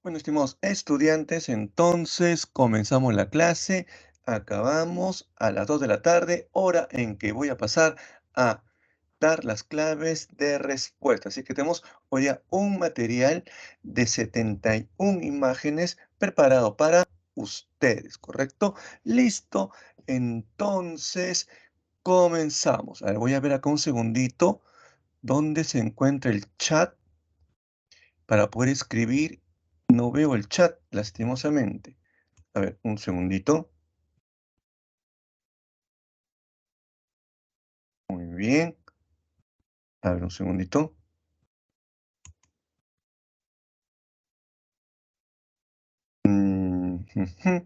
Bueno, estimados estudiantes, entonces comenzamos la clase. Acabamos a las 2 de la tarde, hora en que voy a pasar a dar las claves de respuesta. Así que tenemos hoy ya un material de 71 imágenes preparado para ustedes, ¿correcto? Listo. Entonces, comenzamos. A ver, voy a ver acá un segundito dónde se encuentra el chat para poder escribir. No veo el chat, lastimosamente. A ver, un segundito. Muy bien. A ver, un segundito. Ujú.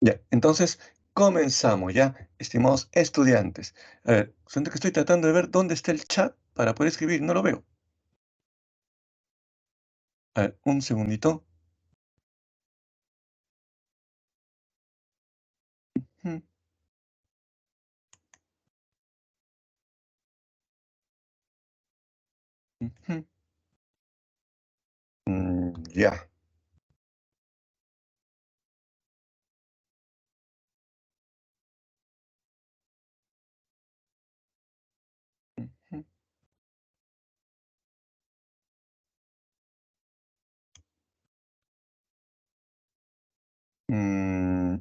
Ya, entonces comenzamos ya, estimados estudiantes. A ver, siento que estoy tratando de ver dónde está el chat para poder escribir, no lo veo. A ver, un segundito. Ujú, ujú. Ya. Ujú. Mm,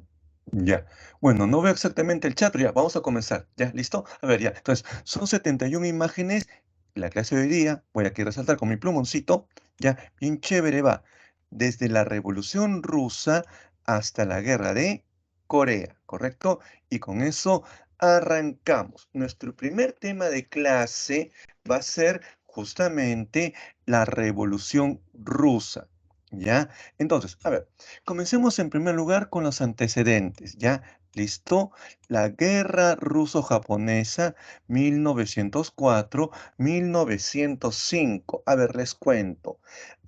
ya. Bueno, no veo exactamente el chat, pero ya, vamos a comenzar. ¿Ya? ¿Listo? A ver, ya. Entonces, son 71 imágenes. La clase de hoy día, voy aquí a resaltar con mi plumoncito, ya, bien chévere va. Desde la Revolución Rusa hasta la Guerra de Corea, ¿correcto? Y con eso arrancamos. Nuestro primer tema de clase va a ser justamente la Revolución Rusa, ¿ya? Entonces, a ver. Comencemos en primer lugar con los antecedentes, ¿ya? ¿Listo? La guerra ruso-japonesa 1904-1905. A ver, les cuento.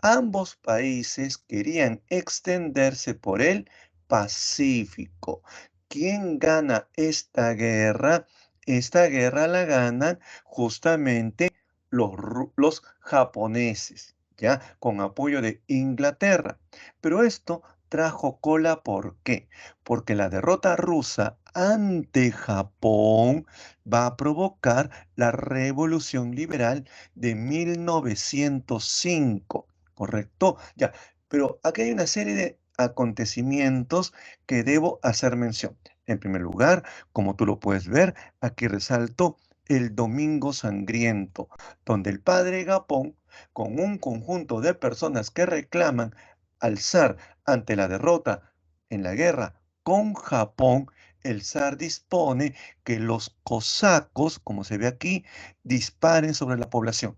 Ambos países querían extenderse por el Pacífico. ¿Quién gana esta guerra? Esta guerra la ganan justamente los japoneses, ¿ya? Con apoyo de Inglaterra. Pero esto trajo cola, ¿por qué? Porque la derrota rusa ante Japón va a provocar la revolución liberal de 1905, ¿correcto? Ya, pero aquí hay una serie de acontecimientos que debo hacer mención. En primer lugar, como tú lo puedes ver, aquí resalto el Domingo Sangriento, donde el padre Gapón, con un conjunto de personas que reclaman al zar ante la derrota en la guerra con Japón, el zar dispone que los cosacos, como se ve aquí, disparen sobre la población.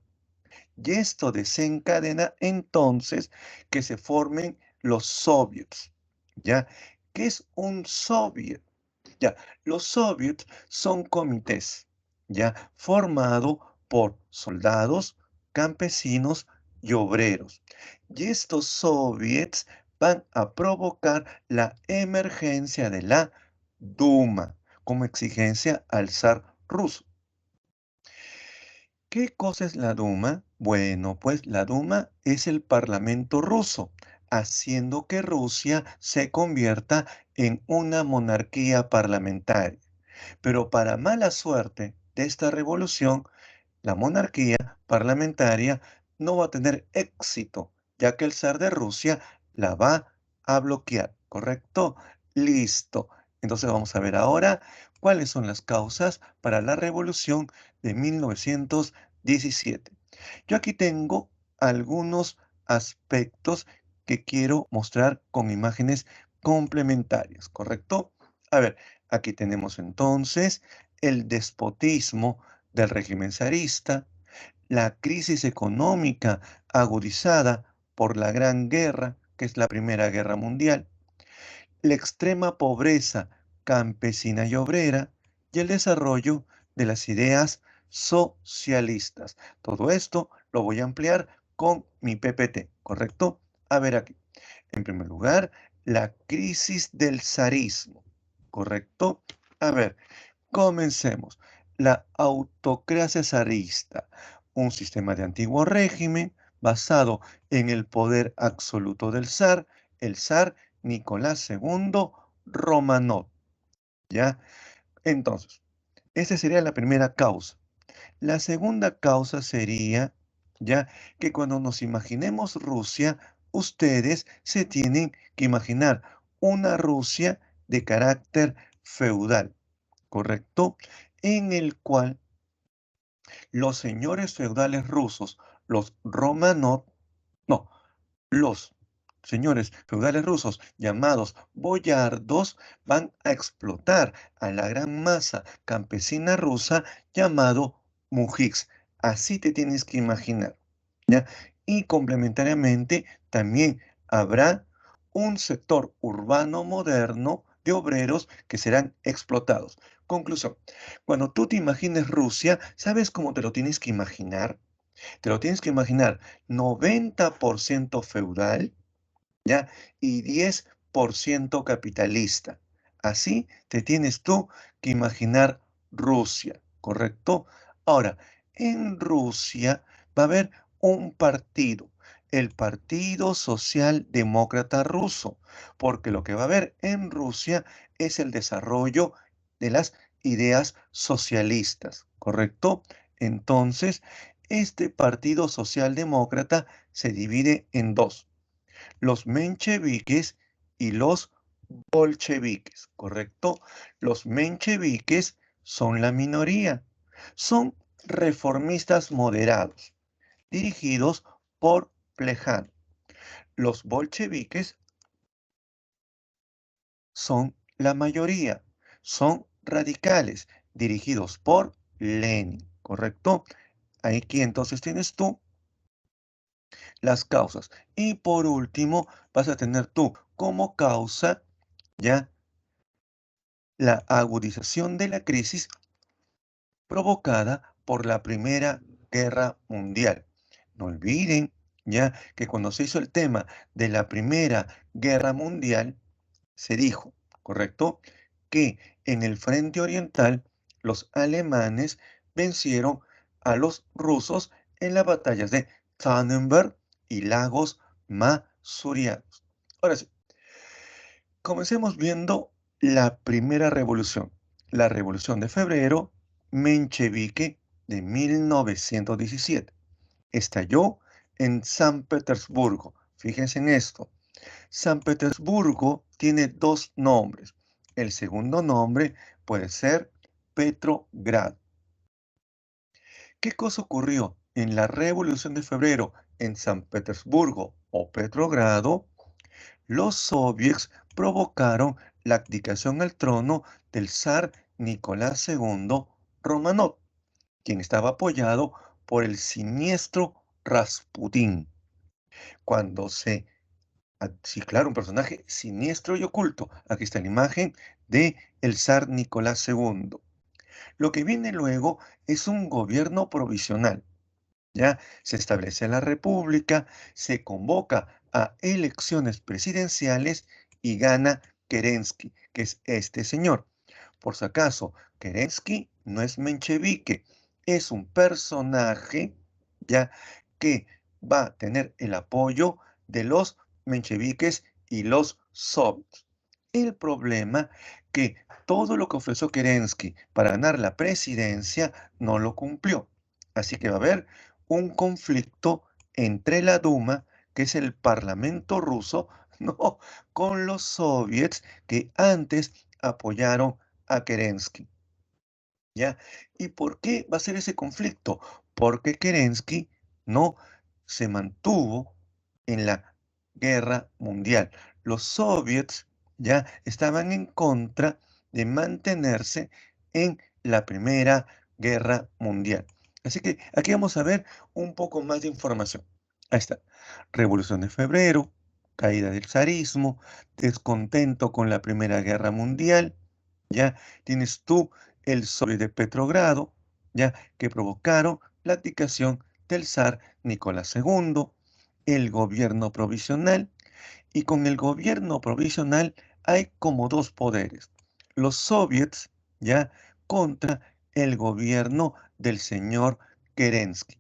Y esto desencadena entonces que se formen los soviets. ¿Ya? ¿Qué es un soviet? Ya, los soviets son comités, ya, formado por soldados, campesinos y obreros. Y estos soviets van a provocar la emergencia de la Duma como exigencia al zar ruso. ¿Qué cosa es la Duma? Bueno, pues la Duma es el Parlamento ruso, haciendo que Rusia se convierta en una monarquía parlamentaria. Pero para mala suerte de esta revolución, la monarquía parlamentaria no va a tener éxito, ya que el zar de Rusia la va a bloquear, ¿correcto? Listo. Entonces vamos a ver ahora cuáles son las causas para la revolución de 1917. Yo aquí tengo algunos aspectos que quiero mostrar con imágenes complementarias, ¿correcto? A ver, aquí tenemos entonces el despotismo del régimen zarista, la crisis económica agudizada por la Gran Guerra, que es la Primera Guerra Mundial, la extrema pobreza campesina y obrera y el desarrollo de las ideas socialistas. Todo esto lo voy a ampliar con mi PPT, ¿correcto? A ver aquí. En primer lugar, la crisis del zarismo, ¿correcto? A ver, comencemos. la autocracia zarista, un sistema de antiguo régimen basado en el poder absoluto del zar, el zar Nicolás II Romanov, ¿ya? Entonces, esa sería la primera causa. La segunda causa sería, ya, que cuando nos imaginemos Rusia, ustedes se tienen que imaginar una Rusia de carácter feudal, ¿correcto? En el cual los señores feudales rusos, los Romanov, no, los señores feudales rusos llamados boyardos van a explotar a la gran masa campesina rusa llamado mujiks. Así te tienes que imaginar, ¿ya? Y complementariamente también habrá un sector urbano moderno de obreros que serán explotados. Conclusión, cuando tú te imagines Rusia, ¿sabes cómo te lo tienes que imaginar? Te lo tienes que imaginar 90% feudal, ¿ya? Y 10% capitalista. Así te tienes tú que imaginar Rusia, ¿correcto? Ahora, en Rusia va a haber un partido, el Partido Socialdemócrata Ruso, porque lo que va a haber en Rusia es el desarrollo de las ideas socialistas, ¿correcto? Entonces, este Partido Socialdemócrata se divide en dos: los mencheviques y los bolcheviques, ¿correcto? Los mencheviques son la minoría, son reformistas moderados, dirigidos por Plejano. Los bolcheviques son la mayoría, son radicales, dirigidos por Lenin, ¿correcto? Aquí entonces tienes tú las causas. Y por último, vas a tener tú como causa ya la agudización de la crisis provocada por la Primera Guerra Mundial. No olviden ya que cuando se hizo el tema de la Primera Guerra Mundial, se dijo, ¿correcto?, que en el frente oriental los alemanes vencieron a los rusos en las batallas de Tannenberg y Lagos Masurianos. Ahora sí, comencemos viendo la primera revolución, la Revolución de Febrero menchevique de 1917. Estalló en San Petersburgo. Fíjense en esto. San Petersburgo tiene dos nombres. El segundo nombre puede ser Petrogrado. ¿Qué cosa ocurrió en la Revolución de Febrero en San Petersburgo o Petrogrado? Los soviets provocaron la abdicación al trono del zar Nicolás II Romanov, quien estaba apoyado por el siniestro Rasputín. Cuando se sí, claro, un personaje siniestro y oculto. Aquí está la imagen de el zar Nicolás II. Lo que viene luego es un gobierno provisional. Ya se establece la república, se convoca a elecciones presidenciales y gana Kerensky, que es este señor. Por si acaso, Kerensky no es menchevique, es un personaje ya que va a tener el apoyo de los mencheviques y los soviets. El problema que todo lo que ofreció Kerensky para ganar la presidencia no lo cumplió. Así que va a haber un conflicto entre la Duma, que es el parlamento ruso, no, con los soviets que antes apoyaron a Kerensky, ¿ya? ¿Y por qué va a ser ese conflicto? Porque Kerensky no se mantuvo en la guerra mundial. Los soviets ya estaban en contra de mantenerse en la Primera Guerra Mundial. Así que aquí vamos a ver un poco más de información. Ahí está. Revolución de Febrero, caída del zarismo, descontento con la Primera Guerra Mundial. Ya tienes tú el sobre de Petrogrado, ya que provocaron la abdicación del zar Nicolás II, el gobierno provisional, y con el gobierno provisional hay como dos poderes: los soviets, ya, contra el gobierno del señor Kerensky.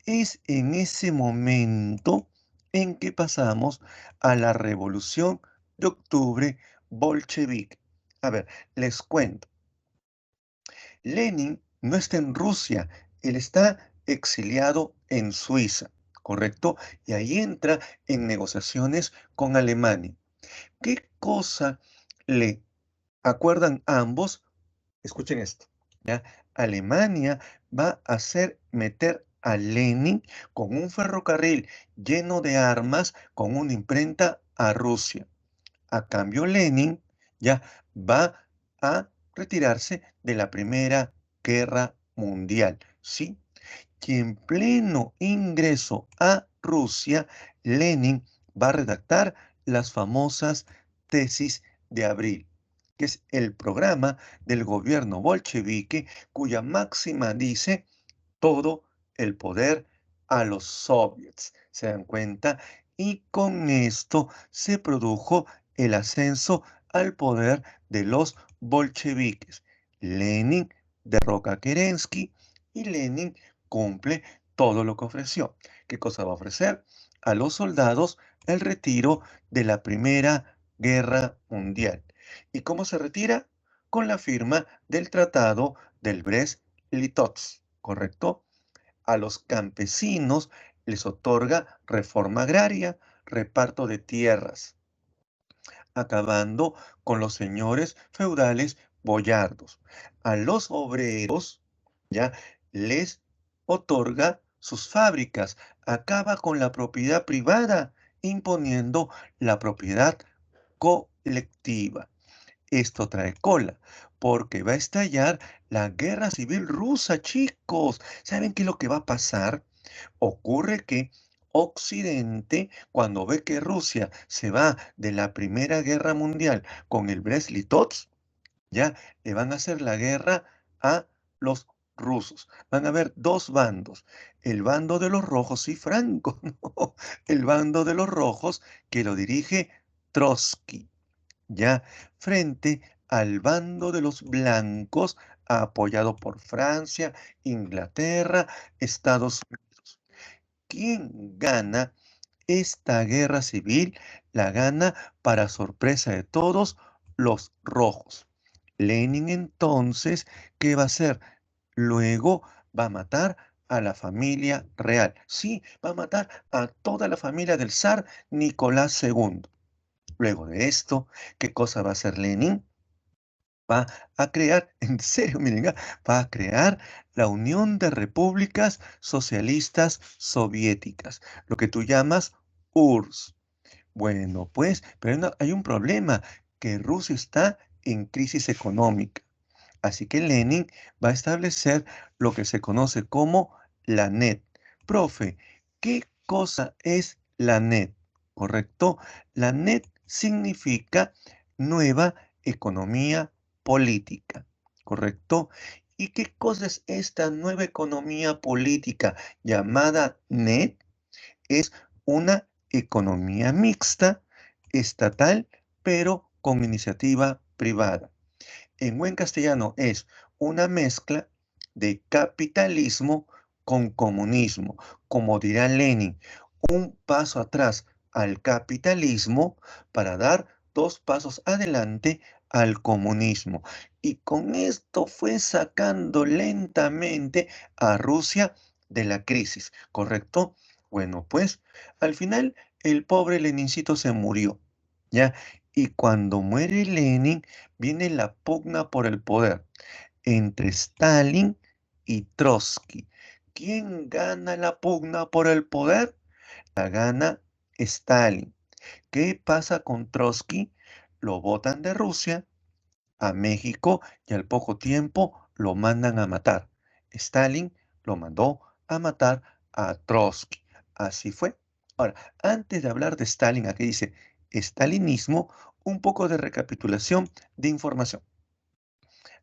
Es en ese momento en que pasamos a la revolución de octubre bolchevique. A ver, les cuento. Lenin no está en Rusia, él está exiliado en Suiza, ¿correcto? Y ahí entra en negociaciones con Alemania. ¿Qué cosa le acuerdan ambos? Escuchen esto, ¿ya? Alemania va a hacer meter a Lenin con un ferrocarril lleno de armas, con una imprenta a Rusia. A cambio, Lenin ya va a retirarse de la Primera Guerra Mundial, ¿sí? Y en pleno ingreso a Rusia, Lenin va a redactar las famosas tesis de abril, que es el programa del gobierno bolchevique cuya máxima dice todo el poder a los soviets. ¿Se dan cuenta? Y con esto se produjo el ascenso al poder de los bolcheviques. Lenin derroca a Kerensky y Lenin cumple todo lo que ofreció. ¿Qué cosa va a ofrecer? A los soldados el retiro de la Primera Guerra Mundial. ¿Y cómo se retira? Con la firma del Tratado del Brest-Litovsk, ¿correcto? A los campesinos les otorga reforma agraria, reparto de tierras, acabando con los señores feudales boyardos. A los obreros ya les otorga sus fábricas, acaba con la propiedad privada, imponiendo la propiedad colectiva. Esto trae cola, porque va a estallar la guerra civil rusa, chicos. ¿Saben qué es lo que va a pasar? Ocurre que Occidente, cuando ve que Rusia se va de la Primera Guerra Mundial con el Brest-Litovsk, ya le van a hacer la guerra a los rusos. Van a haber dos bandos. El bando de los rojos y Franco, ¿no? El bando de los rojos que lo dirige Trotsky, ya frente al bando de los blancos, apoyado por Francia, Inglaterra, Estados Unidos. ¿Quién gana esta guerra civil? La gana, para sorpresa de todos, los rojos. Lenin entonces, ¿qué va a hacer? Luego va a matar a la familia real. Sí, va a matar a toda la familia del zar Nicolás II. Luego de esto, ¿qué cosa va a hacer Lenin? Va a crear, en serio, miren, va a crear la Unión de Repúblicas Socialistas Soviéticas, lo que tú llamas URSS. Bueno, pues, pero hay un problema, que Rusia está en crisis económica. Así que Lenin va a establecer lo que se conoce como la NET. Profe, ¿qué cosa es la NET? ¿Correcto? La NET significa nueva economía política. ¿Correcto? ¿Y qué cosa es esta nueva economía política llamada NET? Es una economía mixta, estatal, pero con iniciativa privada. En buen castellano es una mezcla de capitalismo con comunismo. Como dirá Lenin, un paso atrás al capitalismo para dar dos pasos adelante al comunismo. Y con esto fue sacando lentamente a Rusia de la crisis, ¿correcto? Bueno, pues al final el pobre Lenincito se murió, ¿ya? Y cuando muere Lenin, viene la pugna por el poder entre Stalin y Trotsky. ¿Quién gana la pugna por el poder? La gana Stalin. ¿Qué pasa con Trotsky? Lo botan de Rusia a México y al poco tiempo lo mandan a matar. Stalin lo mandó a matar a Trotsky. Así fue. Ahora, antes de hablar de Stalin, aquí dice estalinismo, un poco de recapitulación de información.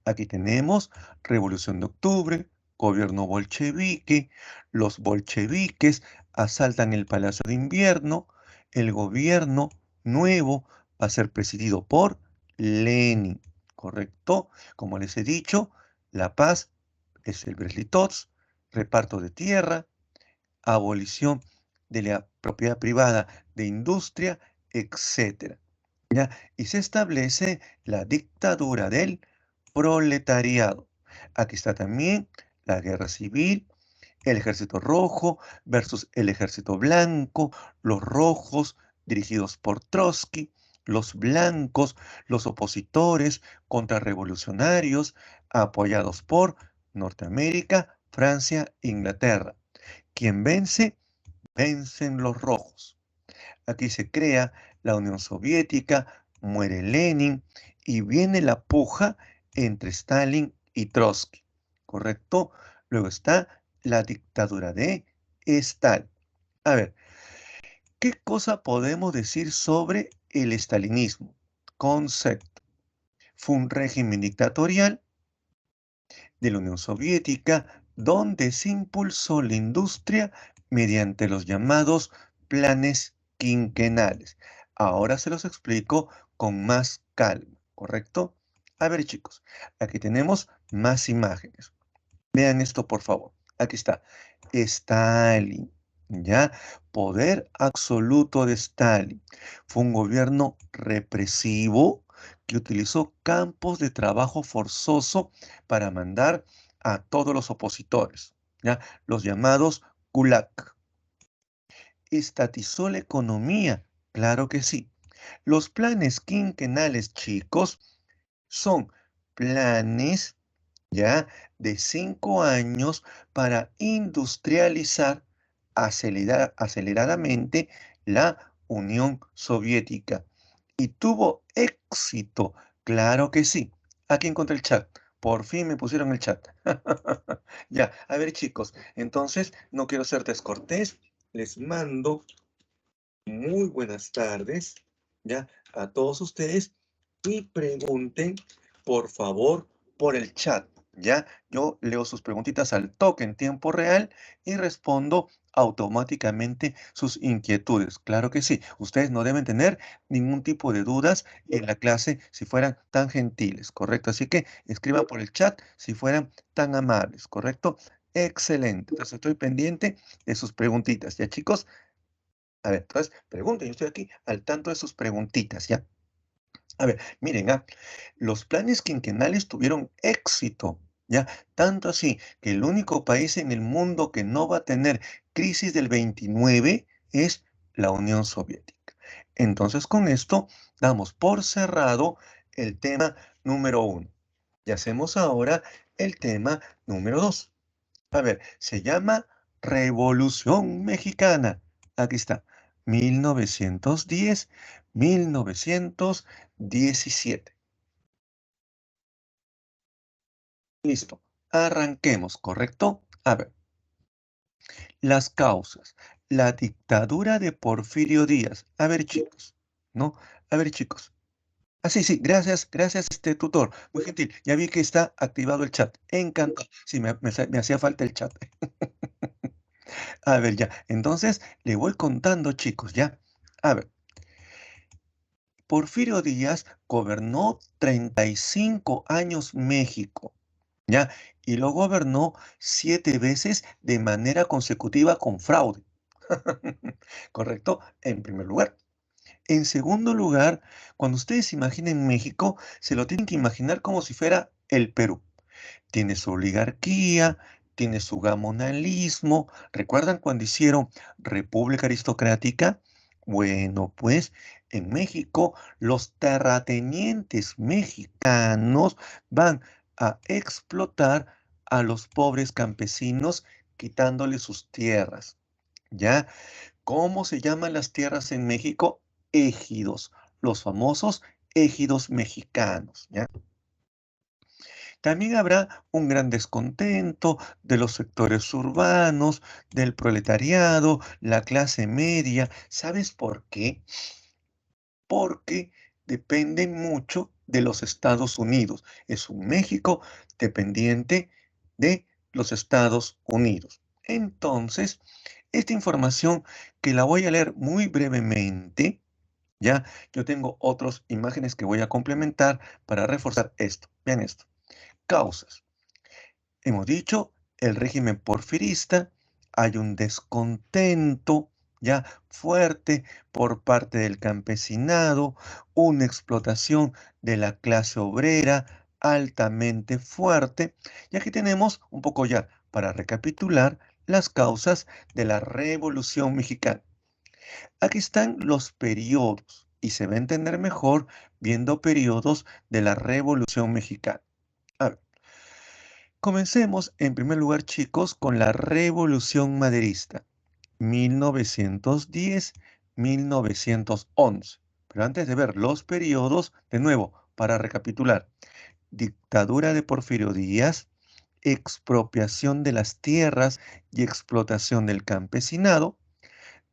Aquí tenemos Revolución de Octubre, gobierno bolchevique, los bolcheviques asaltan el Palacio de Invierno, el gobierno nuevo va a ser presidido por Lenin, ¿correcto? Como les he dicho, la paz es el Brest-Litovsk, reparto de tierra, abolición de la propiedad privada de industria, etcétera, ¿ya? Y se establece la dictadura del proletariado. Aquí está también la guerra civil, el ejército rojo versus el ejército blanco, los rojos dirigidos por Trotsky, los blancos, los opositores contrarrevolucionarios apoyados por Norteamérica, Francia, Inglaterra. Quien vence, vencen los rojos. Aquí se crea la Unión Soviética, muere Lenin y viene la puja entre Stalin y Trotsky, ¿correcto? Luego está la dictadura de Stalin. A ver, ¿qué cosa podemos decir sobre el estalinismo? Concepto. Fue un régimen dictatorial de la Unión Soviética donde se impulsó la industria mediante los llamados planes quinquenales. Ahora se los explico con más calma, ¿correcto? A ver, chicos, aquí tenemos más imágenes. Vean esto, por favor. Aquí está. Stalin, ¿ya? Poder absoluto de Stalin. Fue un gobierno represivo que utilizó campos de trabajo forzoso para mandar a todos los opositores, ¿ya? Los llamados Gulag. ¿Estatizó la economía? Claro que sí. Los planes quinquenales, chicos, son planes ya de 5 años para industrializar aceleradamente la Unión Soviética. ¿Y tuvo éxito? Claro que sí. Aquí encontré el chat. Por fin me pusieron el chat. Ya, a ver chicos, entonces no quiero ser descortés. Les mando muy buenas tardes, ya, a todos ustedes y pregunten, por favor, por el chat, ya. Yo leo sus preguntitas al toque en tiempo real y respondo automáticamente sus inquietudes. Claro que sí, ustedes no deben tener ningún tipo de dudas en la clase si fueran tan gentiles, ¿correcto? Así que escriban por el chat si fueran tan amables, ¿correcto? Excelente. Entonces estoy pendiente de sus preguntitas, ¿ya chicos? A ver, entonces, pregunten, yo estoy aquí al tanto de sus preguntitas, ¿ya? A ver, miren, los planes quinquenales tuvieron éxito, ¿ya? Tanto así que el único país en el mundo que no va a tener crisis del 29 es la Unión Soviética. Entonces, con esto damos por cerrado el tema número 1. Y hacemos ahora el tema número 2. A ver, se llama Revolución Mexicana. Aquí está, 1910, 1917. Listo, arranquemos, ¿correcto? A ver, las causas. La dictadura de Porfirio Díaz. A ver, chicos, ¿no? A ver, chicos. Ah, sí, sí, gracias, gracias, tutor. Muy gentil. Ya vi que está activado el chat. Encantado. Sí, me hacía falta el chat. A ver, ya. Entonces, le voy contando, chicos, ya. A ver, Porfirio Díaz gobernó 35 años México, ya, y lo gobernó 7 veces de manera consecutiva con fraude. ¿Correcto? En primer lugar. En segundo lugar, cuando ustedes imaginen México, se lo tienen que imaginar como si fuera el Perú. Tiene su oligarquía, tiene su gamonalismo. ¿Recuerdan cuando hicieron República Aristocrática? Bueno, pues en México los terratenientes mexicanos van a explotar a los pobres campesinos quitándoles sus tierras. ¿Ya? ¿Cómo se llaman las tierras en México? Ejidos, los famosos ejidos mexicanos. ¿Ya? También habrá un gran descontento de los sectores urbanos, del proletariado, la clase media. ¿Sabes por qué? Porque dependen mucho de los Estados Unidos. Es un México dependiente de los Estados Unidos. Entonces, esta información que la voy a leer muy brevemente, ya, yo tengo otras imágenes que voy a complementar para reforzar esto. Vean esto. Causas. Hemos dicho, el régimen porfirista, hay un descontento ya fuerte por parte del campesinado, una explotación de la clase obrera altamente fuerte. Y aquí tenemos un poco ya para recapitular las causas de la Revolución Mexicana. Aquí están los periodos y se va a entender mejor viendo periodos de la Revolución Mexicana. A ver, comencemos en primer lugar, chicos, con la Revolución Maderista, 1910-1911. Pero antes de ver los periodos, de nuevo, para recapitular, dictadura de Porfirio Díaz, expropiación de las tierras y explotación del campesinado,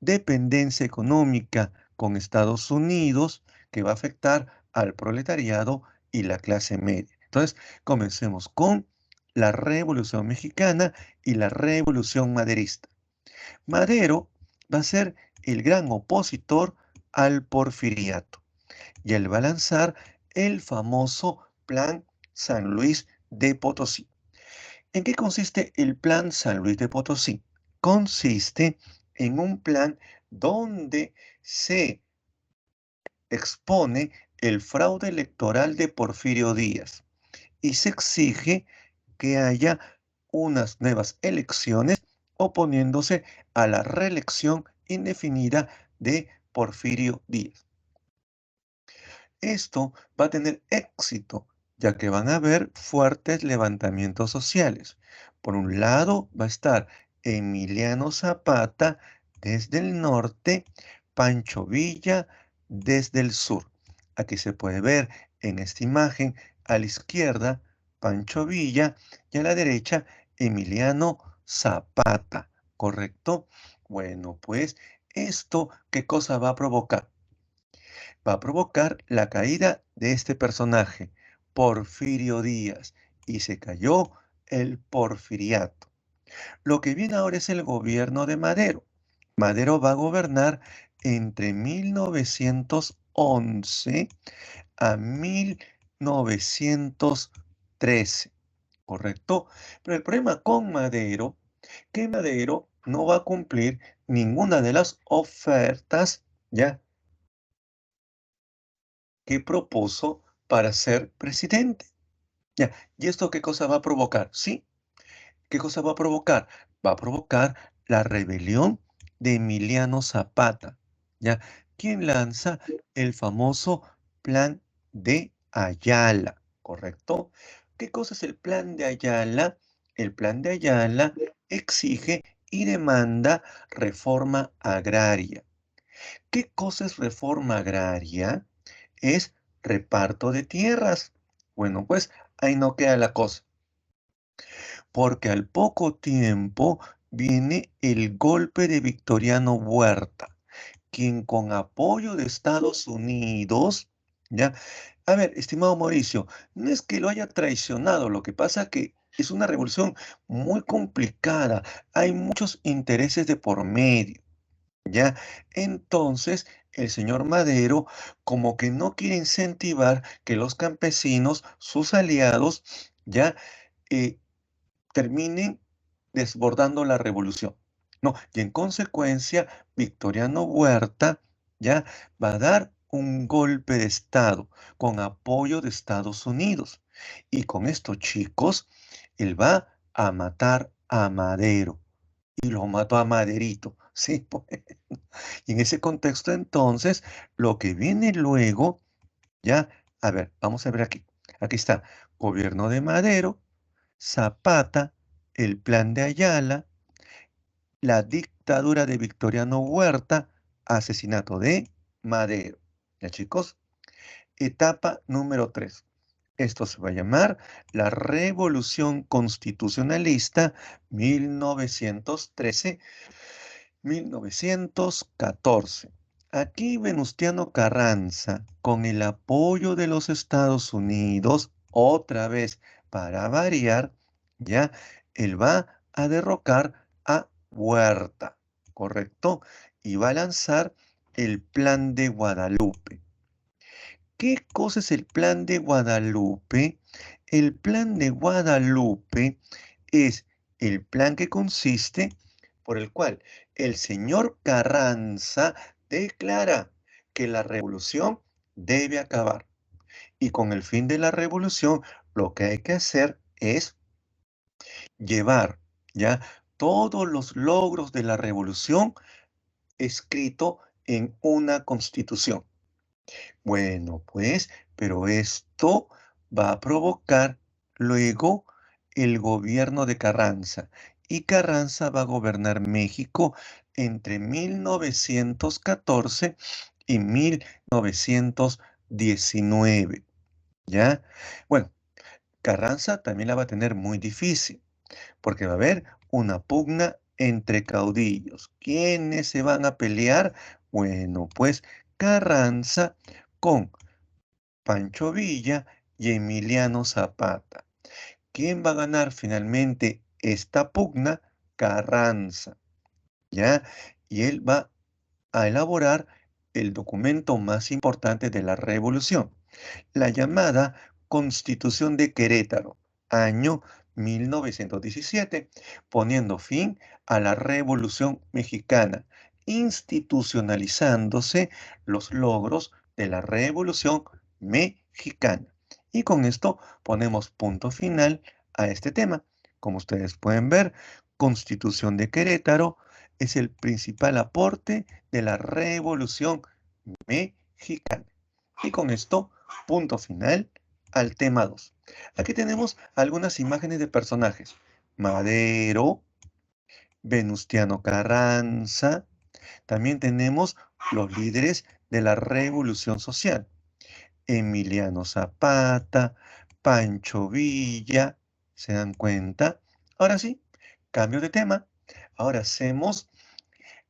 dependencia económica con Estados Unidos que va a afectar al proletariado y la clase media. Entonces, comencemos con la Revolución Mexicana y la Revolución Maderista. Madero va a ser el gran opositor al porfiriato y él va a lanzar el famoso Plan San Luis de Potosí. ¿En qué consiste el Plan San Luis de Potosí? Consiste en un plan donde se expone el fraude electoral de Porfirio Díaz y se exige que haya unas nuevas elecciones oponiéndose a la reelección indefinida de Porfirio Díaz. Esto va a tener éxito, ya que van a haber fuertes levantamientos sociales. Por un lado va a estar Emiliano Zapata desde el norte, Pancho Villa desde el sur. Aquí se puede ver en esta imagen a la izquierda Pancho Villa y a la derecha Emiliano Zapata, ¿correcto? Bueno, pues esto, ¿qué cosa va a provocar? Va a provocar la caída de este personaje, Porfirio Díaz, y se cayó el porfiriato. Lo que viene ahora es el gobierno de Madero. Madero va a gobernar entre 1911 a 1913, ¿correcto? Pero el problema con Madero, que Madero no va a cumplir ninguna de las ofertas, ¿ya?, que propuso para ser presidente. Ya, ¿y esto qué cosa va a provocar? Sí, ¿qué cosa va a provocar? Va a provocar la rebelión de Emiliano Zapata, ¿ya? Quien lanza el famoso Plan de Ayala, ¿correcto? ¿Qué cosa es el Plan de Ayala? El Plan de Ayala exige y demanda reforma agraria. ¿Qué cosa es reforma agraria? Es reparto de tierras. Bueno, pues ahí no queda la cosa, porque al poco tiempo viene el golpe de Victoriano Huerta, quien con apoyo de Estados Unidos, ¿ya? A ver, estimado Mauricio, no es que lo haya traicionado, lo que pasa que es una revolución muy complicada, hay muchos intereses de por medio. ¿Ya? Entonces, el señor Madero como que no quiere incentivar que los campesinos, sus aliados, ya eh, terminen desbordando la revolución. No, y en consecuencia, Victoriano Huerta ya va a dar un golpe de Estado con apoyo de Estados Unidos. Y con estos chicos, él va a matar a Madero. Y lo mató a Maderito. Sí, pues. Y en ese contexto, entonces, lo que viene luego, ya, a ver, vamos a ver aquí. Aquí está, gobierno de Madero, Zapata, el plan de Ayala, la dictadura de Victoriano Huerta, asesinato de Madero. ¿Ya, chicos? Etapa número 3. Esto se va a llamar la Revolución Constitucionalista 1913-1914. Aquí Venustiano Carranza, con el apoyo de los Estados Unidos, otra vez para variar, ya, él va a derrocar a Huerta, ¿correcto? Y va a lanzar el Plan de Guadalupe. ¿Qué cosa es el Plan de Guadalupe? El Plan de Guadalupe es el plan que consiste por el cual el señor Carranza declara que la revolución debe acabar. Y con el fin de la revolución, lo que hay que hacer es llevar ya todos los logros de la revolución escrito en una constitución. Bueno, pues, pero esto va a provocar luego el gobierno de Carranza. Y Carranza va a gobernar México entre 1914 y 1919, ¿ya? Bueno, Carranza también la va a tener muy difícil, porque va a haber una pugna entre caudillos. ¿Quiénes se van a pelear? Bueno, pues Carranza con Pancho Villa y Emiliano Zapata. ¿Quién va a ganar finalmente esta pugna? Carranza, ¿ya? Y él va a elaborar el documento más importante de la revolución, la llamada Constitución de Querétaro, año 1917, poniendo fin a la Revolución Mexicana, institucionalizándose los logros de la Revolución Mexicana. Y con esto ponemos punto final a este tema. Como ustedes pueden ver, Constitución de Querétaro es el principal aporte de la Revolución Mexicana. Y con esto, punto final al tema 2. Aquí tenemos algunas imágenes de personajes. Madero, Venustiano Carranza. También tenemos los líderes de la Revolución Social. Emiliano Zapata, Pancho Villa. ¿Se dan cuenta? Ahora sí, cambio de tema. Ahora hacemos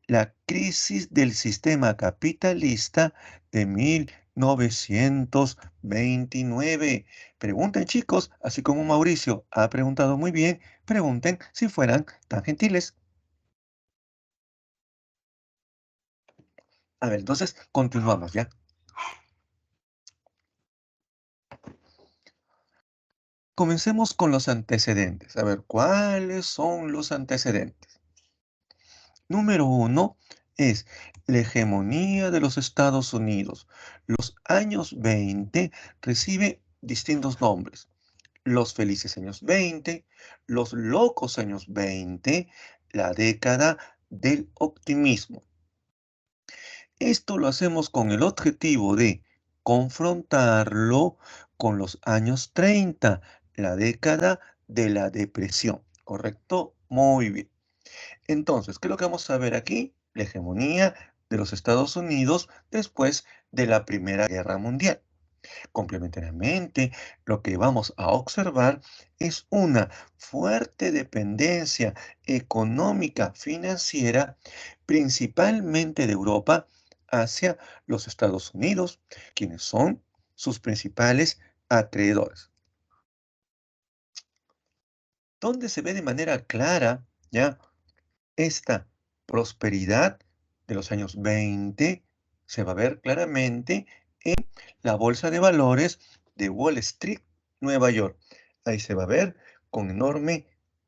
la crisis del sistema capitalista de 1929. Pregunten, chicos, así como Mauricio ha preguntado muy bien, pregunten si fueran tan gentiles. A ver, entonces continuamos ya. Comencemos con los antecedentes. A ver, ¿cuáles son los antecedentes? Número uno es la hegemonía de los Estados Unidos. Los años 20 recibe distintos nombres. Los felices años 20, los locos años 20, la década del optimismo. Esto lo hacemos con el objetivo de confrontarlo con los años 30, la década de la depresión. ¿Correcto? Muy bien. Entonces, ¿qué es lo que vamos a ver aquí? La hegemonía de los Estados Unidos después de la Primera Guerra Mundial. Complementariamente, lo que vamos a observar es una fuerte dependencia económica financiera, principalmente de Europa, hacia los Estados Unidos, quienes son sus principales acreedores. Donde se ve de manera clara ya esta prosperidad de los años 20 se va a ver claramente en la bolsa de valores de Wall Street, Nueva York. Ahí se va a ver con enorme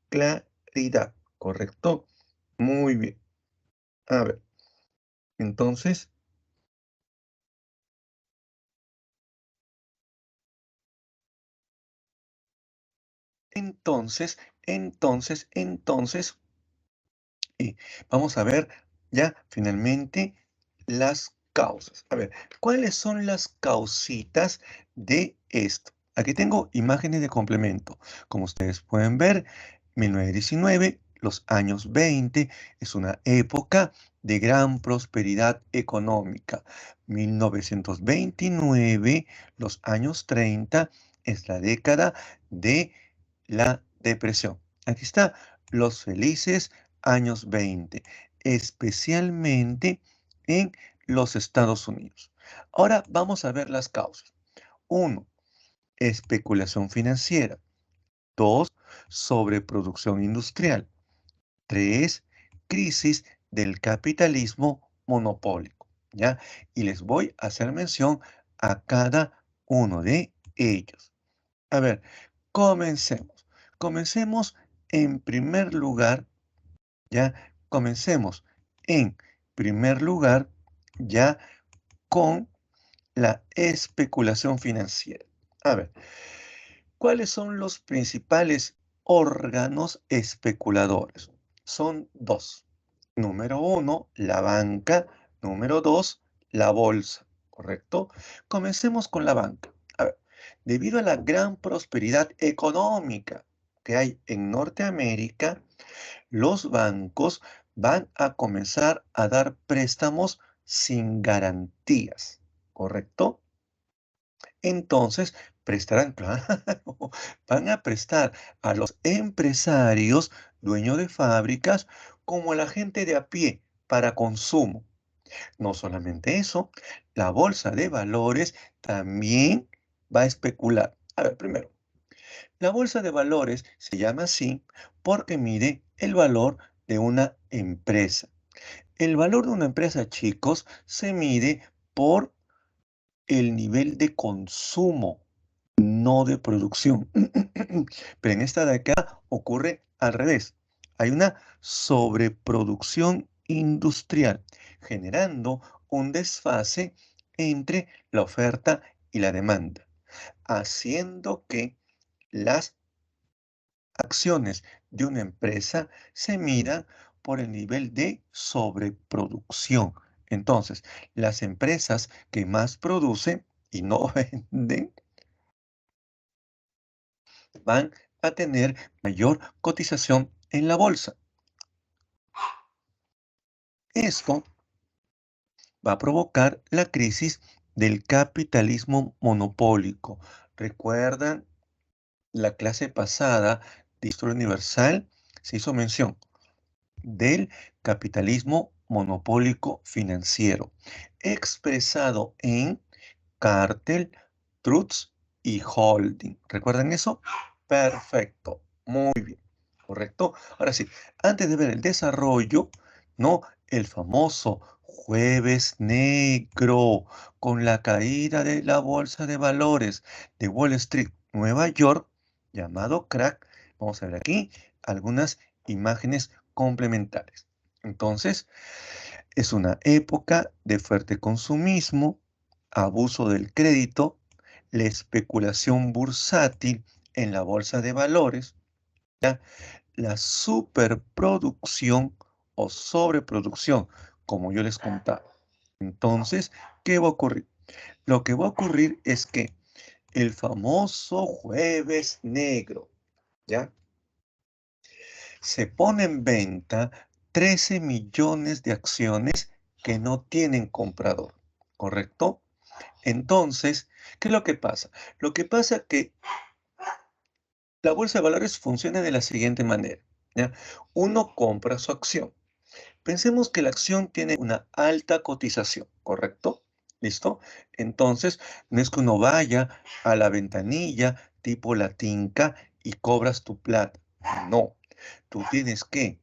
claridad, ¿correcto? Muy bien. A ver, entonces, entonces, y vamos a ver ya finalmente las causas. A ver, ¿cuáles son las causitas de esto? Aquí tengo imágenes de complemento. Como ustedes pueden ver, 1919, los años 20, es una época de gran prosperidad económica. 1929, los años 30, es la década de la depresión. Aquí está, los felices años 20, especialmente en los Estados Unidos. Ahora vamos a ver las causas. Uno, especulación financiera. Dos, sobreproducción industrial. Tres, crisis del capitalismo monopólico. ¿Ya? Y les voy a hacer mención a cada uno de ellos. A ver, comencemos. Comencemos En primer lugar, ya comencemos. En primer lugar, ya con la especulación financiera. A ver, ¿cuáles son los principales órganos especuladores? Son dos. Número uno, la banca. Número dos, la bolsa. ¿Correcto? Comencemos con la banca. A ver, debido a la gran prosperidad económica que hay en Norteamérica, los bancos van a comenzar a dar préstamos sin garantías. ¿Correcto? Entonces, prestarán, claro, van a prestar a los empresarios, dueños de fábricas, como a la gente de a pie para consumo. No solamente eso, la bolsa de valores también va a especular. A ver, primero, la bolsa de valores se llama así porque mide el valor de una empresa. El valor de una empresa, chicos, se mide por el nivel de consumo, no de producción. Pero en esta de acá ocurre al revés. Hay una sobreproducción industrial, generando un desfase entre la oferta y la demanda, haciendo que las acciones de una empresa se midan por el nivel de sobreproducción. Entonces, las empresas que más producen y no venden van a tener mayor cotización en la bolsa. Esto va a provocar la crisis del capitalismo monopólico. ¿Recuerdan la clase pasada de Historia Universal? Se hizo mención del capitalismo monopólico financiero, expresado en cártel, trusts y holding. ¿Recuerdan eso? Perfecto. Muy bien. ¿Correcto? Ahora sí, antes de ver el desarrollo, ¿no? El famoso jueves negro con la caída de la bolsa de valores de Wall Street, Nueva York, llamado crack. Vamos a ver aquí algunas imágenes complementarias. Entonces, es una época de fuerte consumismo, abuso del crédito, la especulación bursátil en la bolsa de valores, ¿ya? La superproducción o sobreproducción, como yo les contaba. Entonces, ¿qué va a ocurrir? Lo que va a ocurrir es que el famoso jueves negro, ¿ya? Se pone en venta 13 millones de acciones que no tienen comprador, ¿correcto? Entonces, ¿qué es lo que pasa? Lo que pasa es que la bolsa de valores funciona de la siguiente manera, ¿ya? Uno compra su acción. Pensemos que la acción tiene una alta cotización, ¿correcto? ¿Listo? Entonces, no es que uno vaya a la ventanilla tipo la tinca y cobras tu plata. No, tú tienes que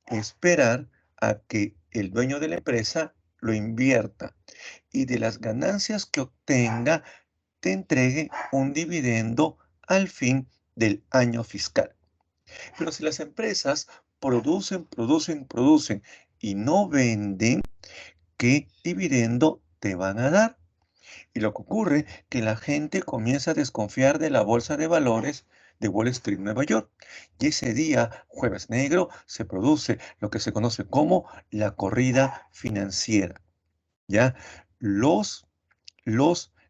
esperar a que el dueño de la empresa lo invierta y de las ganancias que obtenga te entregue un dividendo al fin del año fiscal. Pero si las empresas producen y no venden, ¿qué dividendo te van a dar? Y lo que ocurre es que la gente comienza a desconfiar de la bolsa de valores de Wall Street, Nueva York. Y ese día, jueves negro, se produce lo que se conoce como la corrida financiera. ¿Ya? Los,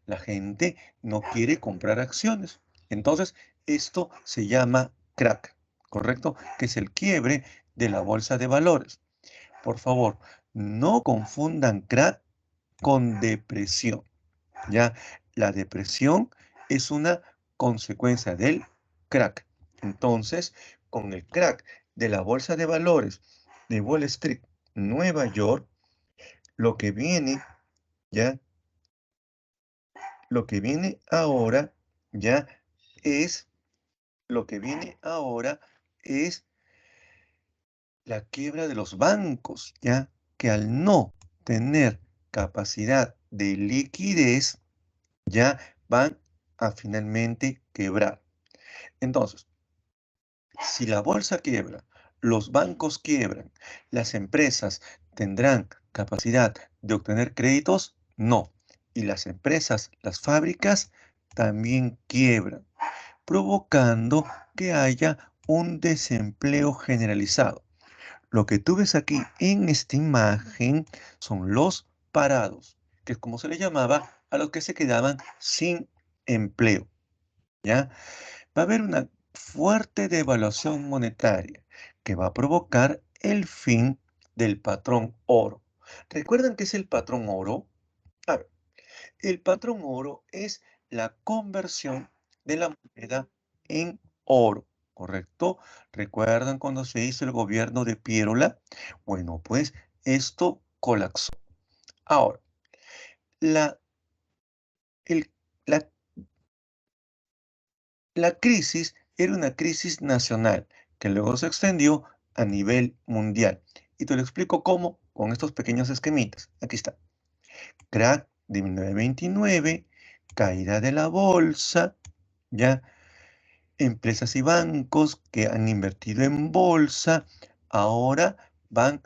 la gente no quiere comprar acciones. Entonces, esto se llama crack, ¿correcto? Que es el quiebre de la bolsa de valores. Por favor, no confundan crack con depresión. Ya, la depresión es una consecuencia del crack. Entonces, con el crack de la bolsa de valores de Wall Street, Nueva York, lo que viene, ya, lo que viene ahora, ya, es, lo que viene ahora es la quiebra de los bancos, ya, que al no tener capacidad de liquidez, ya van a finalmente quebrar. Entonces, Si la bolsa quiebra, los bancos quiebran, las empresas tendrán capacidad de obtener créditos, no. Y las empresas, las fábricas, también quiebran, provocando que haya un desempleo generalizado. Lo que tú ves aquí en esta imagen son los parados, que es como se le llamaba a los que se quedaban sin empleo, ¿ya? Va a haber una fuerte devaluación monetaria que va a provocar el fin del patrón oro. ¿Recuerdan qué es el patrón oro? A ver, el patrón oro es la conversión de la moneda en oro, ¿correcto? ¿Recuerdan cuando se hizo el gobierno de Piérola? Bueno, pues esto colapsó. Ahora, la, el- la La crisis era una crisis nacional que luego se extendió a nivel mundial. Y te lo explico cómo con estos pequeños esquemitas. Aquí está. Crack de 1929, caída de la bolsa, ya empresas y bancos que han invertido en bolsa ahora van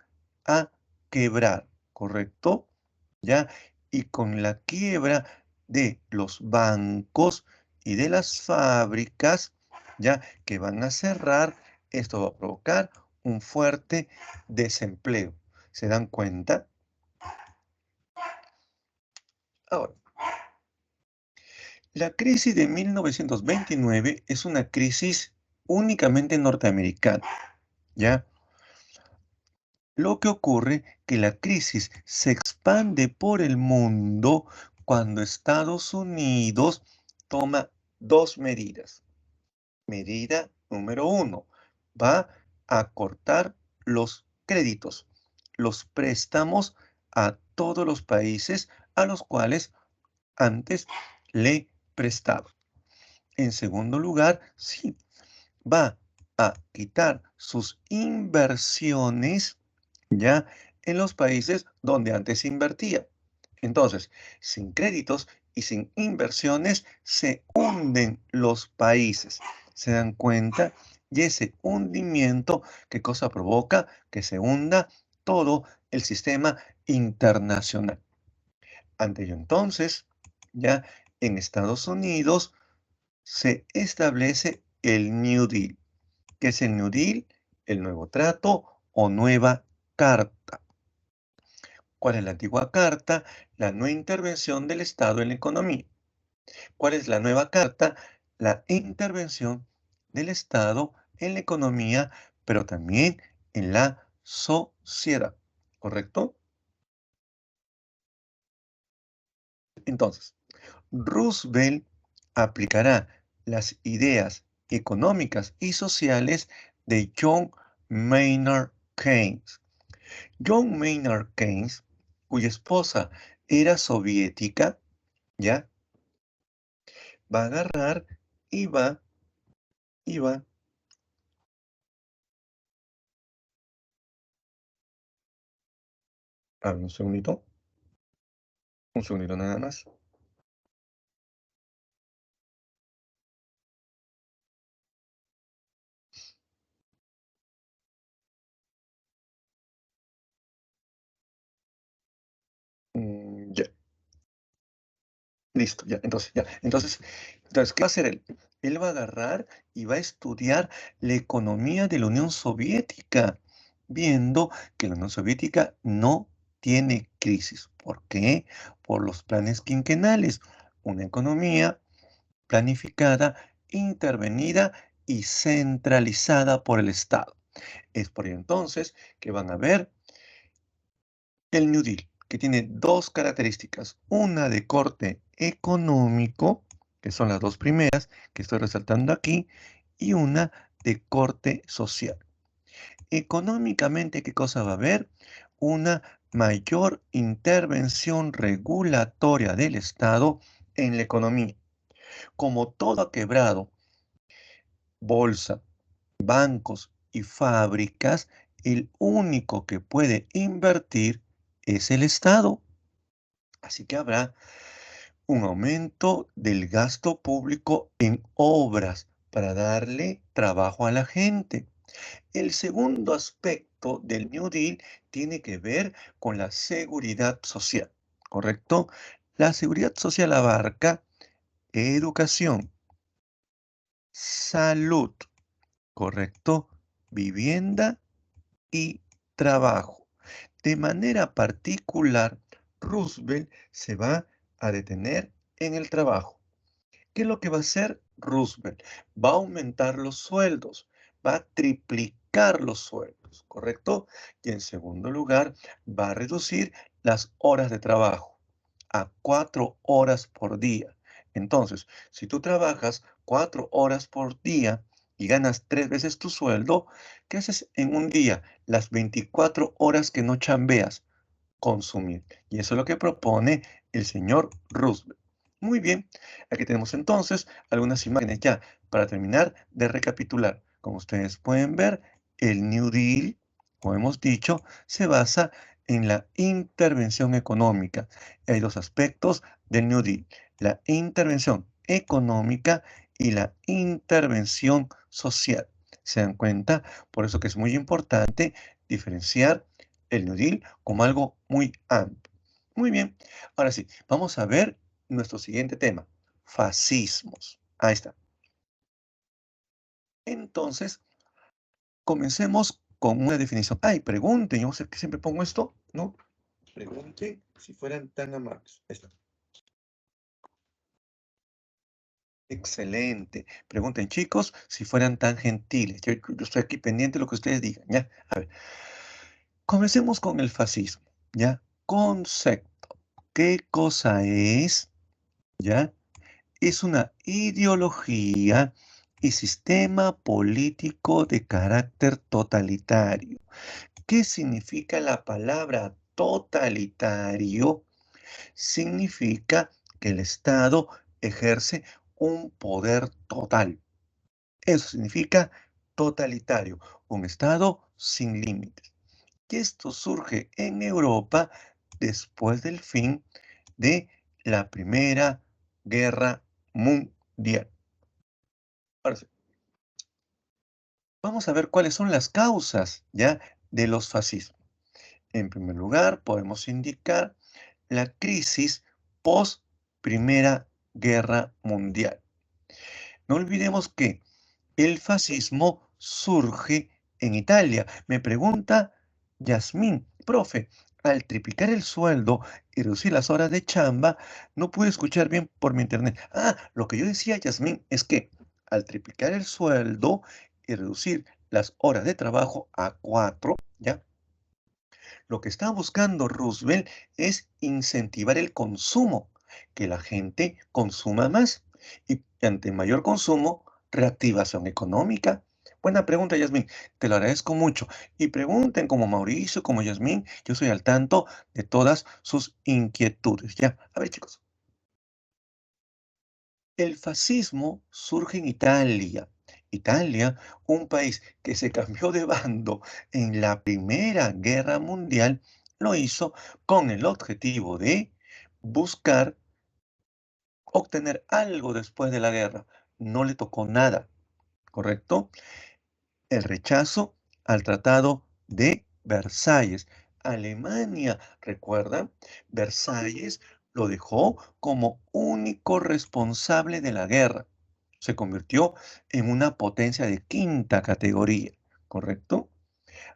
a quebrar, ¿correcto? ¿Ya? Y con la quiebra de los bancos y de las fábricas, ya que van a cerrar, esto va a provocar un fuerte desempleo. ¿Se dan cuenta? Ahora, la crisis de 1929 es una crisis únicamente norteamericana, ¿ya? Lo que ocurre que la crisis se expande por el mundo cuando Estados Unidos toma dos medidas. Medida número uno, va a cortar los créditos, los préstamos a todos los países a los cuales antes le prestaba. En segundo lugar, sí, va a quitar sus inversiones ya en los países donde antes invertía. Entonces, sin créditos y sin inversiones se hunden los países. ¿Se dan cuenta? Y ese hundimiento, ¿qué cosa provoca? Que se hunda todo el sistema internacional. Ante ello, entonces, ya en Estados Unidos se establece el New Deal. ¿Qué es el New Deal? El nuevo trato o nueva carta. ¿Cuál es la antigua carta? La no intervención del Estado en la economía. ¿Cuál es la nueva carta? La intervención del Estado en la economía, pero también en la sociedad. ¿Correcto? Entonces, Roosevelt aplicará las ideas económicas y sociales de John Maynard Keynes. John Maynard Keynes, cuya esposa era soviética, ya va a agarrar y va, a ver, un segundito nada más. Ya, listo, ya, entonces, ¿qué va a hacer él? Él va a agarrar y va a estudiar la economía de la Unión Soviética, viendo que la Unión Soviética no tiene crisis. ¿Por qué? Por los planes quinquenales, una economía planificada, intervenida y centralizada por el Estado. Es por ello entonces que van a ver el New Deal, que tiene dos características, una de corte económico, que son las dos primeras que estoy resaltando aquí, y una de corte social. Económicamente, ¿qué cosa va a haber? Una mayor intervención regulatoria del Estado en la economía. Como todo ha quebrado, bolsa, bancos y fábricas, el único que puede invertir es el Estado. Así que habrá un aumento del gasto público en obras para darle trabajo a la gente. El segundo aspecto del New Deal tiene que ver con la seguridad social, ¿correcto? La seguridad social abarca educación, salud, ¿correcto? Vivienda y trabajo. De manera particular, Roosevelt se va a detener en el trabajo. ¿Qué es lo que va a hacer Roosevelt? Va a aumentar los sueldos, va a triplicar los sueldos, ¿correcto? Y en segundo lugar, va a reducir las horas de trabajo a 4 horas por día. Entonces, si tú trabajas 4 horas por día y ganas 3 veces tu sueldo, ¿qué haces en un día? Las 24 horas que no chambeas, consumir. Y eso es lo que propone el señor Roosevelt. Muy bien, aquí tenemos entonces algunas imágenes ya para terminar de recapitular. Como ustedes pueden ver, el New Deal, como hemos dicho, se basa en la intervención económica. Hay dos aspectos del New Deal, la intervención económica y la intervención social. ¿Se dan cuenta? Por eso que es muy importante diferenciar el New Deal como algo muy amplio. Muy bien, ahora sí, vamos a ver nuestro siguiente tema, fascismos. Ahí está. Entonces, comencemos con una definición. Ay, pregunten, yo sé que siempre pongo esto, ¿no? Pregunten si fueran tan amables. Ahí está. Excelente. Pregunten, chicos, si fueran tan gentiles. Yo estoy aquí pendiente de lo que ustedes digan, ¿ya? A ver, comencemos con el fascismo, ¿ya? Concepto. ¿Qué cosa es? ¿Ya? Es una ideología y sistema político de carácter totalitario. ¿Qué significa la palabra totalitario? Significa que el Estado ejerce un poder total. Eso significa totalitario, un Estado sin límites. Y esto surge en Europa después del fin de la Primera Guerra Mundial. Ahora sí, vamos a ver cuáles son las causas ya de los fascismos. En primer lugar, podemos indicar la crisis post Primera Guerra Mundial. No olvidemos que el fascismo surge en Italia. Me pregunta Yasmín, profe, al triplicar el sueldo y reducir las horas de chamba, no pude escuchar bien por mi internet. Ah, lo que yo decía, Yasmín, es que al triplicar el sueldo y reducir las horas de trabajo a 4, ¿ya? Lo que está buscando Roosevelt es incentivar el consumo, que la gente consuma más y ante mayor consumo, reactivación económica. Buena pregunta, Yasmín. Te lo agradezco mucho. Y pregunten como Mauricio, como Yasmín, yo soy al tanto de todas sus inquietudes. Ya, a ver, chicos. El fascismo surge en Italia. Italia, un país que se cambió de bando en la Primera Guerra Mundial, lo hizo con el objetivo de buscar obtener algo después de la guerra. No le tocó nada, ¿correcto? El rechazo al Tratado de Versalles. Alemania, ¿recuerdan? Versalles lo dejó como único responsable de la guerra. Se convirtió en una potencia de quinta categoría, ¿correcto?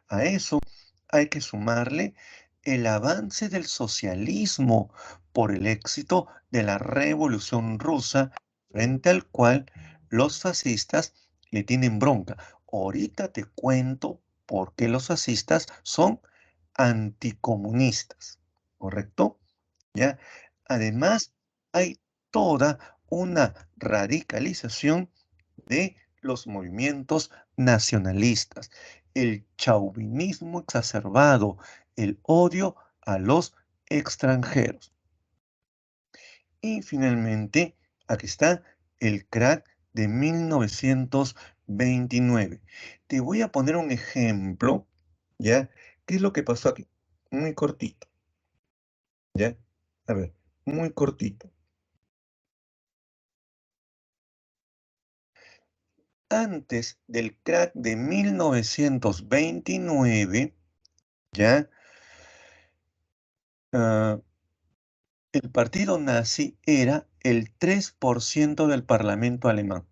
A eso hay que sumarle el avance del socialismo por el éxito de la Revolución Rusa, frente al cual los fascistas le tienen bronca. Ahorita te cuento por qué los fascistas son anticomunistas, ¿correcto? ¿Ya? Además, hay toda una radicalización de los movimientos nacionalistas, el chauvinismo exacerbado, el odio a los extranjeros. Y finalmente, aquí está el crack de 1929. Te voy a poner un ejemplo, ¿ya? ¿Qué es lo que pasó aquí? Muy cortito, ¿ya? A ver, muy cortito. antes del crack de 1929, ¿ya? Ah, el partido nazi era el 3% del parlamento alemán.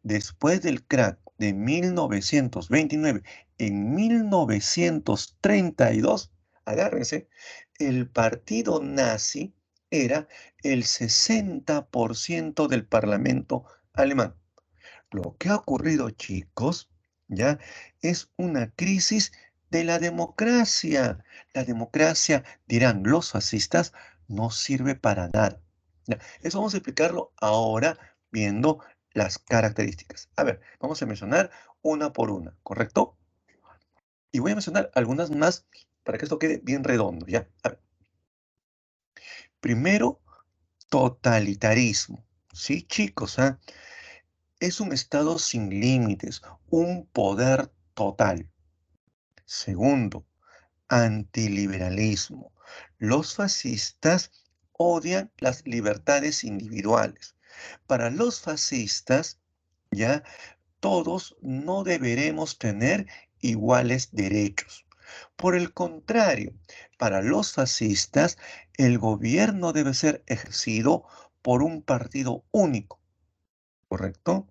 Después del crack de 1929, en 1932, agárrense, el partido nazi era el 60% del parlamento alemán. Lo que ha ocurrido, chicos, ya es una crisis de la democracia. La democracia, dirán los fascistas, no sirve para nada. Ya, eso vamos a explicarlo ahora viendo las características. A ver, vamos a mencionar una por una, ¿correcto? Y voy a mencionar algunas más para que esto quede bien redondo, ¿ya? A ver, primero, totalitarismo. Sí, chicos, ¿ah? Es un estado sin límites, un poder total. Segundo, antiliberalismo. Los fascistas odian las libertades individuales. Para los fascistas, ya todos no deberemos tener iguales derechos. Por el contrario, para los fascistas, el gobierno debe ser ejercido por un partido único, ¿correcto?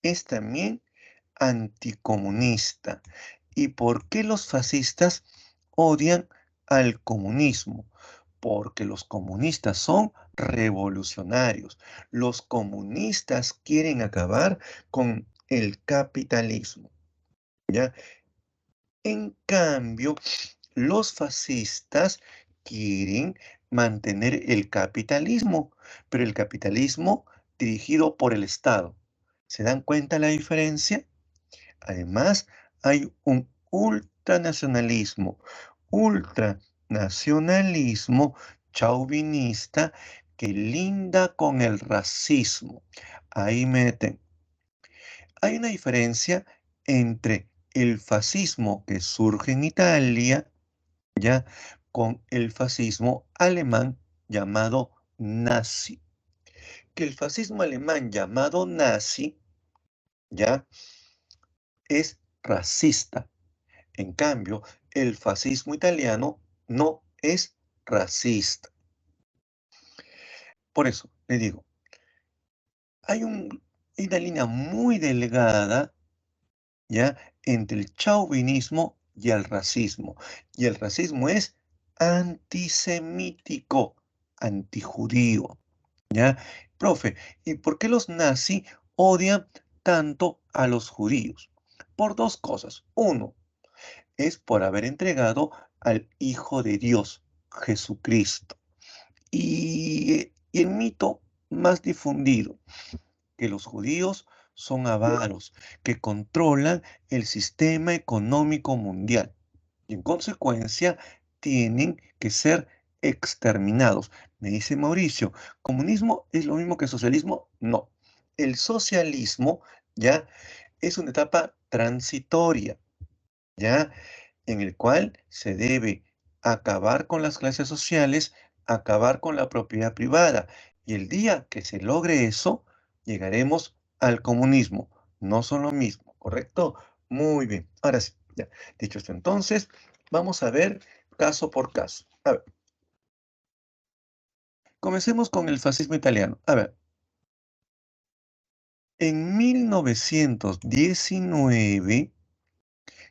Es también anticomunista. ¿Y por qué los fascistas odian al comunismo? Porque los comunistas son revolucionarios. Los comunistas quieren acabar con el capitalismo, ¿ya? En cambio, los fascistas quieren mantener el capitalismo, pero el capitalismo dirigido por el Estado. ¿Se dan cuenta la diferencia? Además, hay un ultranacionalismo chauvinista que linda con el racismo. Ahí meten. Hay una diferencia entre el fascismo que surge en Italia, ya, con el fascismo alemán llamado nazi. Que el fascismo alemán llamado nazi, ya, es racista. En cambio, el fascismo italiano no es racista. Por eso le digo, hay una línea muy delgada, ¿ya?, entre el chauvinismo y el racismo. Y el racismo es antisemítico, antijudío, ¿ya? Profe, ¿y por qué los nazis odian tanto a los judíos? Por dos cosas. Uno, es por haber entregado al Hijo de Dios, Jesucristo. Y el mito más difundido, que los judíos son avaros, que controlan el sistema económico mundial y en consecuencia tienen que ser exterminados. Me dice Mauricio, ¿comunismo es lo mismo que socialismo? No. El socialismo ya es una etapa transitoria, ya en el cual se debe acabar con las clases sociales, acabar con la propiedad privada. Y el día que se logre eso, llegaremos al comunismo. No son lo mismo, ¿correcto? Muy bien. Ahora sí, ya. Dicho esto, entonces, vamos a ver caso por caso. A ver, comencemos con el fascismo italiano. A ver, en 1919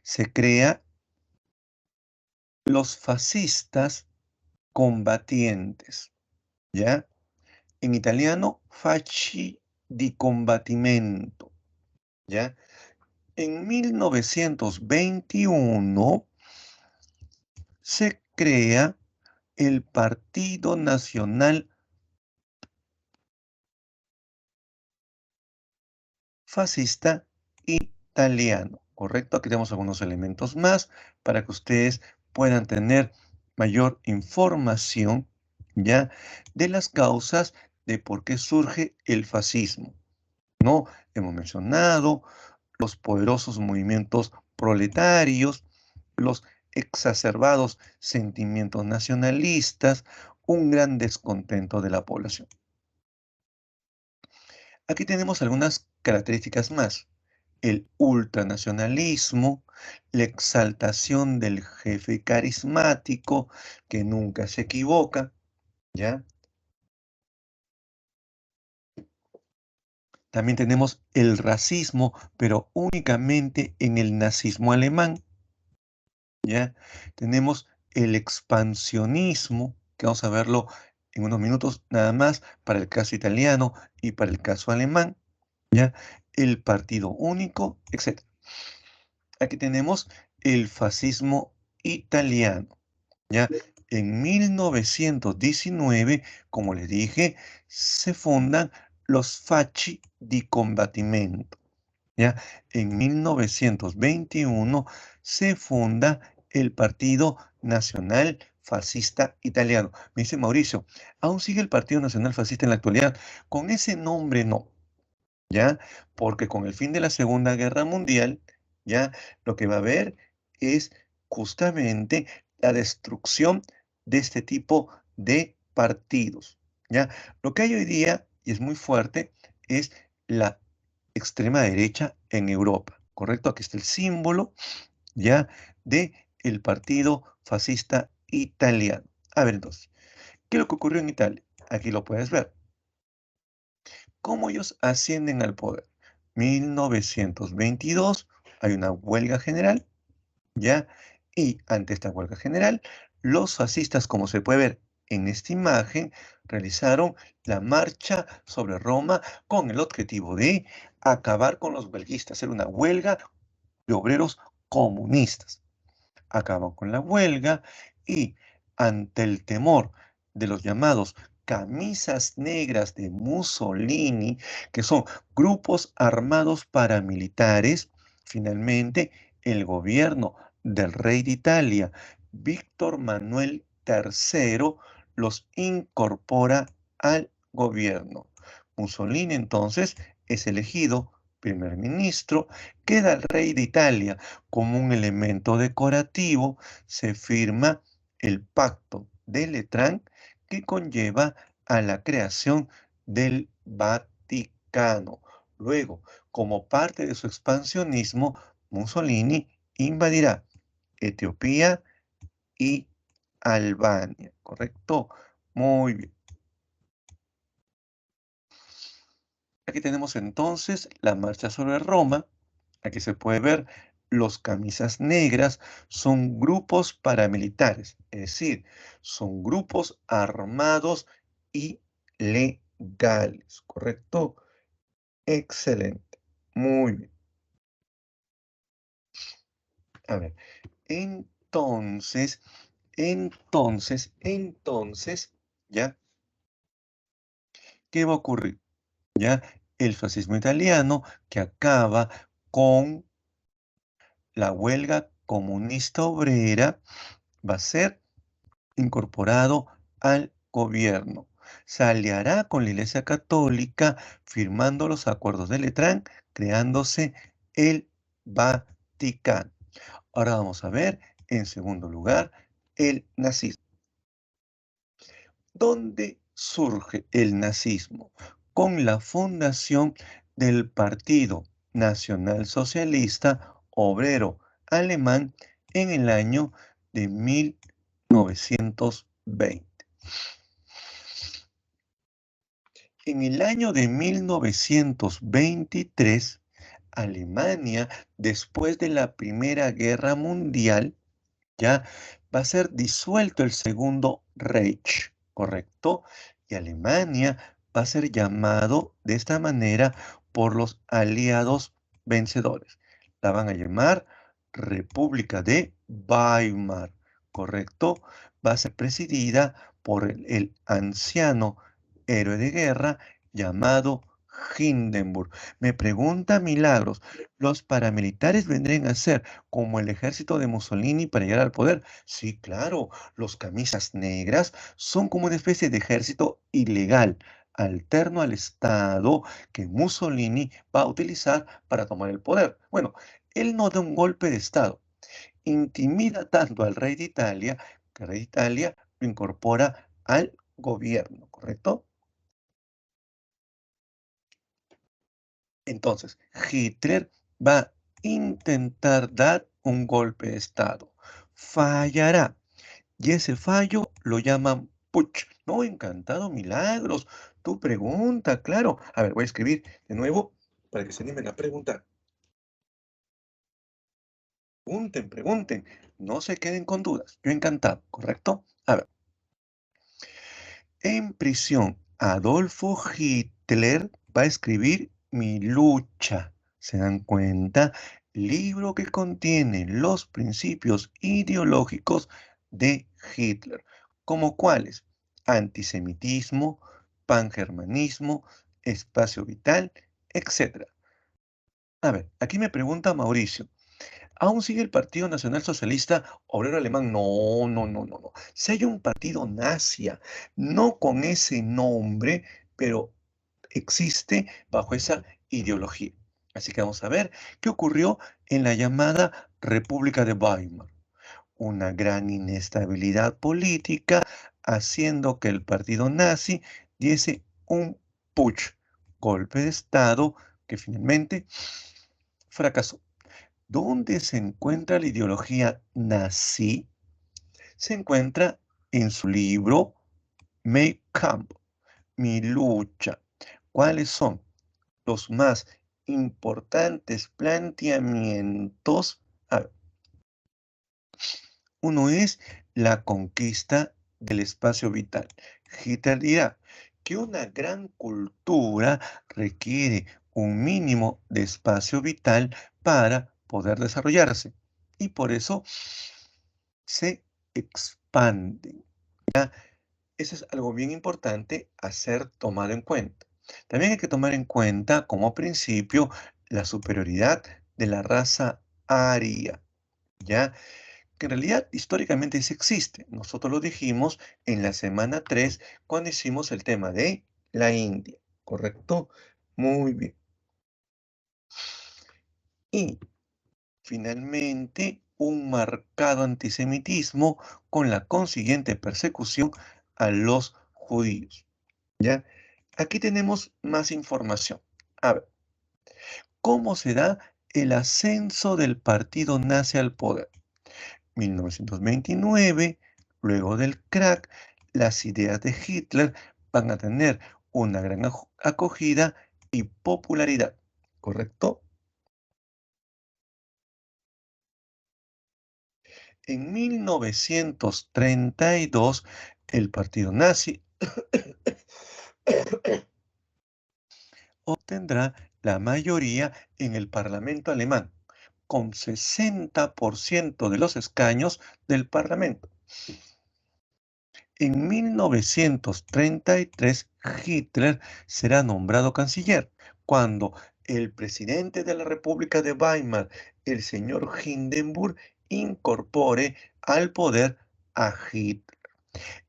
se crea los fascistas combatientes, ¿ya? En italiano, fasci di combattimento, ¿ya? En 1921 se crea el Partido Nacional Fascista Italiano, ¿correcto? Aquí tenemos algunos elementos más para que ustedes puedan tener mayor información, ¿ya?, de las causas de por qué surge el fascismo, ¿no? Hemos mencionado los poderosos movimientos proletarios, los exacerbados sentimientos nacionalistas, un gran descontento de la población. Aquí tenemos algunas características más. el ultranacionalismo, la exaltación del jefe carismático que nunca se equivoca, ¿ya? También tenemos el racismo, pero únicamente en el nazismo alemán, ¿ya? Tenemos el expansionismo, que vamos a verlo en unos minutos nada más para el caso italiano y para el caso alemán, ¿ya? El partido único, etc. Aquí tenemos el fascismo italiano, ¿ya? En 1919, como les dije, se fundan los Facci di Combattimento, ¿ya? En 1921 se funda el Partido Nacional Fascista Italiano. Me dice Mauricio, ¿aún sigue el Partido Nacional Fascista en la actualidad? Con ese nombre no. ¿Ya? Porque con el fin de la Segunda Guerra Mundial, ¿ya? Lo que va a haber es justamente la destrucción de este tipo de partidos, ¿ya? Lo que hay hoy día, y es muy fuerte, es la extrema derecha en Europa, ¿correcto? Aquí está el símbolo, ¿ya? De el partido fascista italiano. A ver, entonces, ¿qué es lo que ocurrió en Italia? Aquí lo puedes ver. ¿Cómo ellos ascienden al poder? 1922, hay una huelga general, ¿ya? Y ante esta huelga general, los fascistas, como se puede ver en esta imagen, realizaron la marcha sobre Roma con el objetivo de acabar con los huelguistas, hacer una huelga de obreros comunistas. Acaban con la huelga y ante el temor de los llamados camisas negras de Mussolini, que son grupos armados paramilitares, finalmente el gobierno del rey de Italia, Víctor Manuel III, los incorpora al gobierno. Mussolini entonces es elegido primer ministro, queda el rey de Italia como un elemento decorativo, se firma el Pacto de Letrán que conlleva a la creación del Vaticano. Luego, como parte de su expansionismo, Mussolini invadirá Etiopía y Albania, ¿correcto? Muy bien. Aquí tenemos entonces la marcha sobre Roma. Aquí se puede ver los camisas negras son grupos paramilitares, es decir, son grupos armados y legales, ¿correcto? Excelente. Muy bien. A ver, entonces, ¿ya? ¿Qué va a ocurrir? ¿Ya? El fascismo italiano que acaba con la huelga comunista obrera va a ser incorporado al gobierno. Se aliará con la Iglesia Católica firmando los acuerdos de Letrán, creándose el Vaticano. Ahora vamos a ver, en segundo lugar, el nazismo. ¿Dónde surge el nazismo? Con la fundación del Partido Nacional Socialista Obrero Alemán en el año de 1920. En el año de 1923, Alemania, después de la Primera Guerra Mundial, ya va a ser disuelto el Segundo Reich, ¿correcto? Y Alemania va a ser llamado de esta manera por los aliados vencedores. La van a llamar República de Weimar, ¿correcto? Va a ser presidida por el anciano héroe de guerra llamado Hindenburg. Me pregunta Milagros, ¿los paramilitares vendrían a ser como el ejército de Mussolini para llegar al poder? Sí, claro, los camisas negras son como una especie de ejército ilegal, alterno al Estado que Mussolini va a utilizar para tomar el poder. Bueno, él no da un golpe de Estado, intimida tanto al rey de Italia que el rey de Italia lo incorpora al gobierno, ¿correcto? Entonces, Hitler va a intentar dar un golpe de Estado. Fallará. Y ese fallo lo llaman putsch. No, encantado, Milagros. Tu pregunta, claro. A ver, voy a escribir de nuevo para que se animen a preguntar. Pregunten, pregunten. No se queden con dudas. Yo encantado, ¿correcto? A ver, en prisión, Adolfo Hitler va a escribir Mi lucha. ¿Se dan cuenta? Libro que contiene los principios ideológicos de Hitler, como cuáles: antisemitismo, pangermanismo, espacio vital, etc. A ver, aquí me pregunta Mauricio. ¿Aún sigue el Partido Nacional Socialista Obrero Alemán? No, no, no, no, no. Si hay un partido nazi, no con ese nombre, pero existe bajo esa ideología. Así que vamos a ver qué ocurrió en la llamada República de Weimar. Una gran inestabilidad política, haciendo que el partido nazi diese un putsch, golpe de Estado, que finalmente fracasó. ¿Dónde se encuentra la ideología nazi? Se encuentra en su libro Mein Kampf, Mi lucha. ¿Cuáles son los más importantes planteamientos? A ver, uno es la conquista del espacio vital. Hitler dirá que una gran cultura requiere un mínimo de espacio vital para poder desarrollarse y por eso se expanden. Eso es algo bien importante a ser tomado en cuenta. También hay que tomar en cuenta como principio la superioridad de la raza aria, ¿ya? Que en realidad históricamente sí existe. Nosotros lo dijimos en la semana 3 cuando hicimos el tema de la India, ¿correcto? Muy bien. Y finalmente, un marcado antisemitismo con la consiguiente persecución a los judíos, ¿ya? Aquí tenemos más información. A ver, ¿cómo se da el ascenso del partido nazi al poder? 1929, luego del crack, las ideas de Hitler van a tener una gran acogida y popularidad, ¿correcto? En 1932, el partido nazi obtendrá la mayoría en el Parlamento alemán, con 60% de los escaños del Parlamento. En 1933, Hitler será nombrado canciller, cuando el presidente de la República de Weimar, el señor Hindenburg, incorpore al poder a Hitler.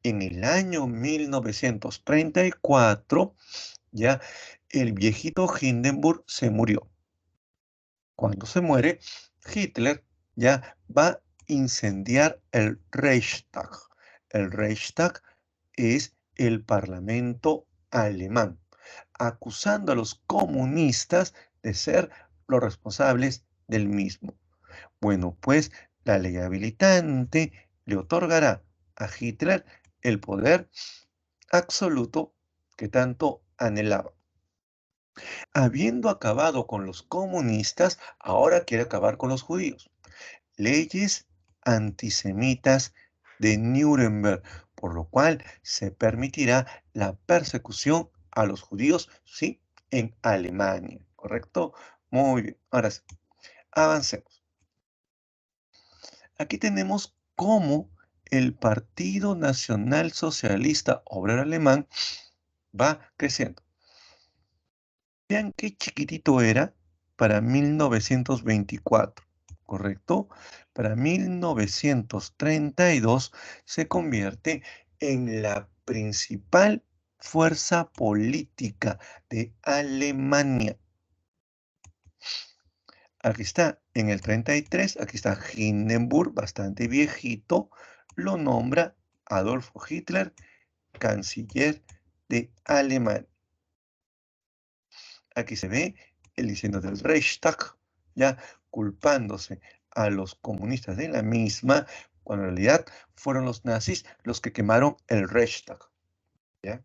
En el año 1934, ya el viejito Hindenburg se murió. Cuando se muere, Hitler ya va a incendiar el Reichstag. El Reichstag es el parlamento alemán, acusando a los comunistas de ser los responsables del mismo. Bueno, pues la ley habilitante le otorgará a Hitler el poder absoluto que tanto anhelaba. Habiendo acabado con los comunistas, ahora quiere acabar con los judíos. Leyes antisemitas de Nuremberg, por lo cual se permitirá la persecución a los judíos, sí, en Alemania, ¿correcto? Muy bien, ahora sí, avancemos. Aquí tenemos cómo el Partido Nacional Socialista Obrero Alemán va creciendo. Vean qué chiquitito era para 1924, ¿correcto? Para 1932 se convierte en la principal fuerza política de Alemania. Aquí está, en el 33, aquí está Hindenburg, bastante viejito, lo nombra Adolfo Hitler canciller de Alemania. Aquí se ve el diseño del Reichstag, ya culpándose a los comunistas de la misma, cuando en realidad fueron los nazis los que quemaron el Reichstag, ¿ya?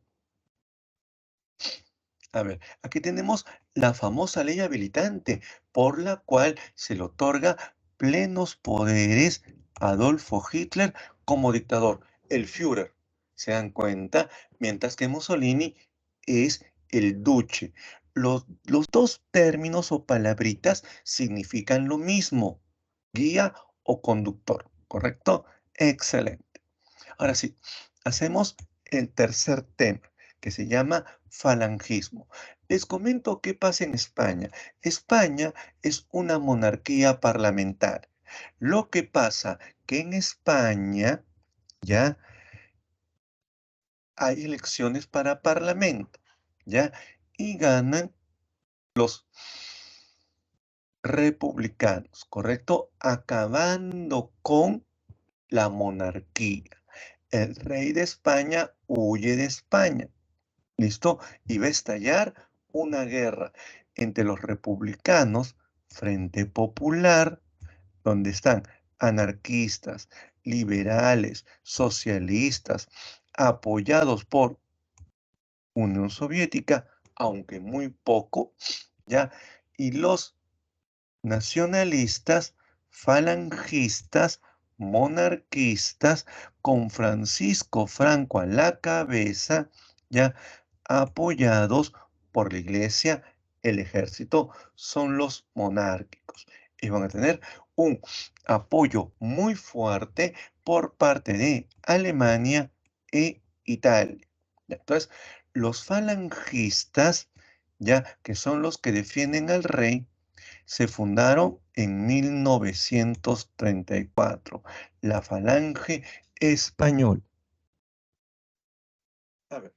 A ver, aquí tenemos la famosa ley habilitante, por la cual se le otorga plenos poderes a Adolfo Hitler como dictador, el Führer. ¿Se dan cuenta? Mientras que Mussolini es el Duce. Los dos términos o palabritas significan lo mismo, guía o conductor, ¿correcto? Excelente. Ahora sí, hacemos el tercer tema, que se llama falangismo. Les comento qué pasa en España. España es una monarquía parlamentaria. Lo que pasa que en España ya hay elecciones para parlamento, ¿ya? Y ganan los republicanos, ¿correcto? Acabando con la monarquía. El rey de España huye de España. ¿Listo? Y va a estallar una guerra entre los republicanos, Frente Popular, donde están anarquistas, liberales, socialistas, apoyados por Unión Soviética, aunque muy poco, ¿ya? Y los nacionalistas, falangistas, monarquistas, con Francisco Franco a la cabeza, ya apoyados por la iglesia, el ejército, son los monárquicos. Y van a tener un apoyo muy fuerte por parte de Alemania e Italia. Ya, entonces, los falangistas, ya que son los que defienden al rey, se fundaron en 1934, la Falange Española. A ver,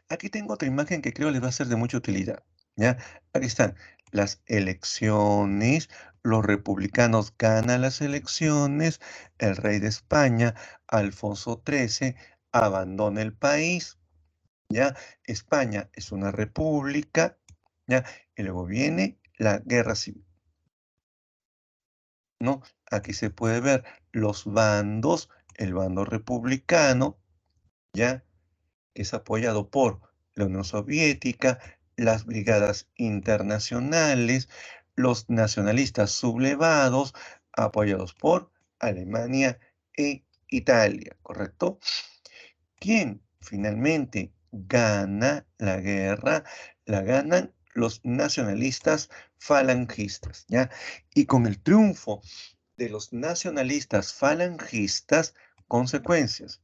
aquí tengo otra imagen que creo les va a ser de mucha utilidad, ¿ya? Aquí están las elecciones, los republicanos ganan las elecciones, el rey de España, Alfonso XIII, abandona el país, ¿ya? España es una república, ¿ya? Y luego viene la guerra civil. ¿No? Aquí se puede ver los bandos, el bando republicano, ¿ya? Que es apoyado por la Unión Soviética, las brigadas internacionales, los nacionalistas sublevados, apoyados por Alemania e Italia, ¿correcto? ¿Quién finalmente gana la guerra? La ganan los nacionalistas falangistas, ¿ya? Y con el triunfo de los nacionalistas falangistas, consecuencias.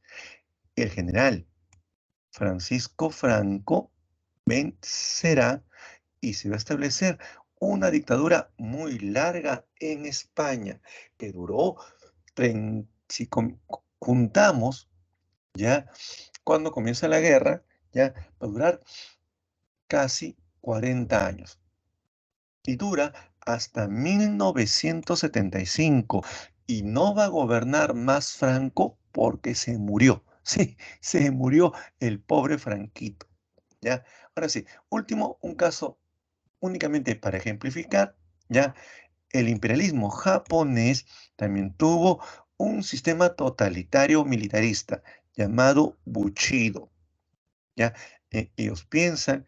El general Francisco Franco vencerá y se va a establecer una dictadura muy larga en España, que duró, si juntamos ya cuando comienza la guerra, ya va a durar casi 40 años y dura hasta 1975 y no va a gobernar más Franco porque se murió. Sí, se murió el pobre Franquito, ¿ya? Ahora sí, último, un caso únicamente para ejemplificar, ¿ya? El imperialismo japonés también tuvo un sistema totalitario militarista llamado Bushido, ¿ya? Ellos piensan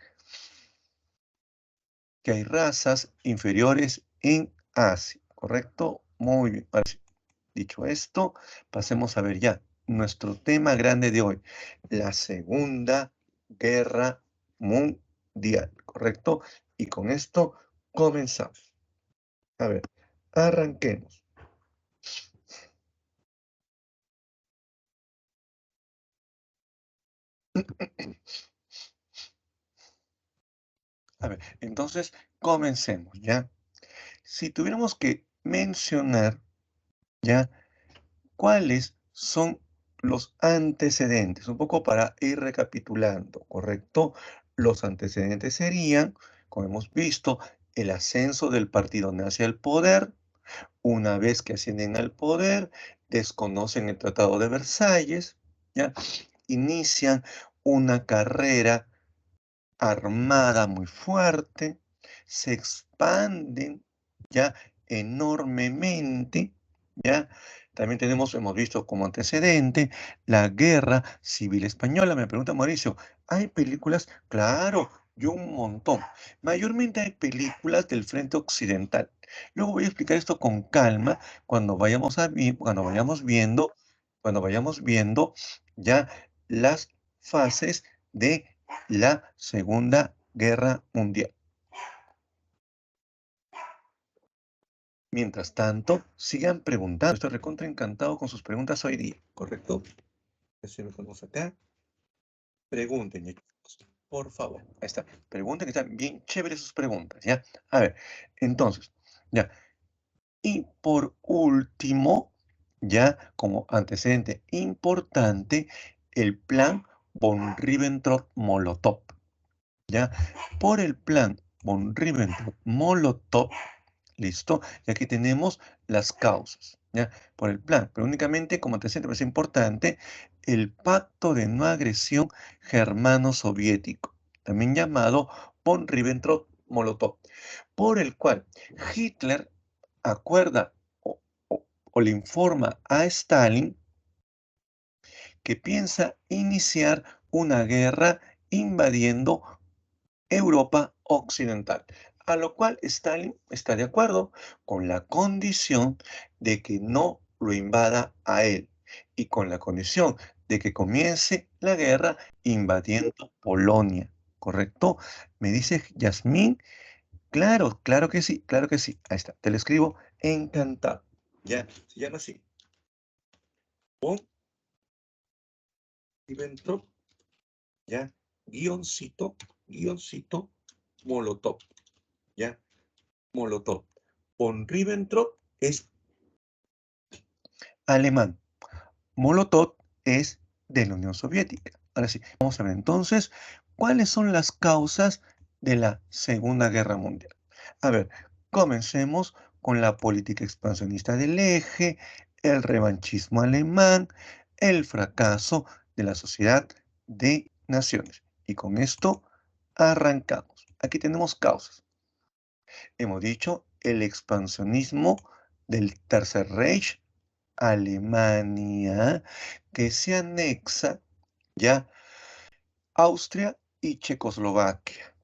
que hay razas inferiores en Asia, ¿correcto? Muy bien. Ahora sí, dicho esto, pasemos a ver ya nuestro tema grande de hoy, la Segunda Guerra Mundial, ¿correcto? Y con esto comenzamos. A ver, arranquemos. A ver, entonces comencemos, ¿ya? Si tuviéramos que mencionar, ¿ya? ¿Cuáles son los antecedentes? Un poco para ir recapitulando, ¿correcto? Los antecedentes serían, como hemos visto, el ascenso del partido nazi al poder. Una vez que ascienden al poder, desconocen el Tratado de Versalles, ¿ya? Inician una carrera armada muy fuerte, se expanden ya enormemente, ¿ya? También hemos visto como antecedente la Guerra Civil Española. Me pregunta Mauricio, ¿hay películas? Claro, y un montón. Mayormente hay películas del frente occidental. Luego voy a explicar esto con calma cuando vayamos viendo ya las fases de la Segunda Guerra Mundial. Mientras tanto, sigan preguntando. Estoy recontra encantado con sus preguntas hoy día, ¿correcto? Si me ponemos acá, pregunten, ya, chicos, por favor. Ahí está. Pregunten, que están bien chéveres sus preguntas, ¿ya? A ver, entonces, ya. Y por último, ya como antecedente importante, el plan von Ribbentrop-Molotov, ¿ya? Por el plan von Ribbentrop-Molotov, ¿listo? Y aquí tenemos las causas, ¿ya? Por el plan, pero únicamente como antecedente, es importante, el pacto de no agresión germano-soviético, también llamado von Ribbentrop-Molotov, por el cual Hitler acuerda o le informa a Stalin que piensa iniciar una guerra invadiendo Europa Occidental, a lo cual Stalin está de acuerdo con la condición de que no lo invada a él y con la condición de que comience la guerra invadiendo Polonia, ¿correcto? Me dice Yasmín, claro, claro que sí, claro que sí. Ahí está, te lo escribo encantado. Ya, se llama así. Von Ribbentrop, ya, guioncito, Molotov, ya, Molotov. Von Ribbentrop es alemán. Molotov es de la Unión Soviética. Ahora sí, vamos a ver entonces cuáles son las causas de la Segunda Guerra Mundial. A ver, comencemos con la política expansionista del eje, el revanchismo alemán, el fracaso de la sociedad de naciones. Y con esto arrancamos. Aquí tenemos causas. Hemos dicho el expansionismo del Tercer Reich, Alemania, que se anexa ya Austria y Checoslovaquia.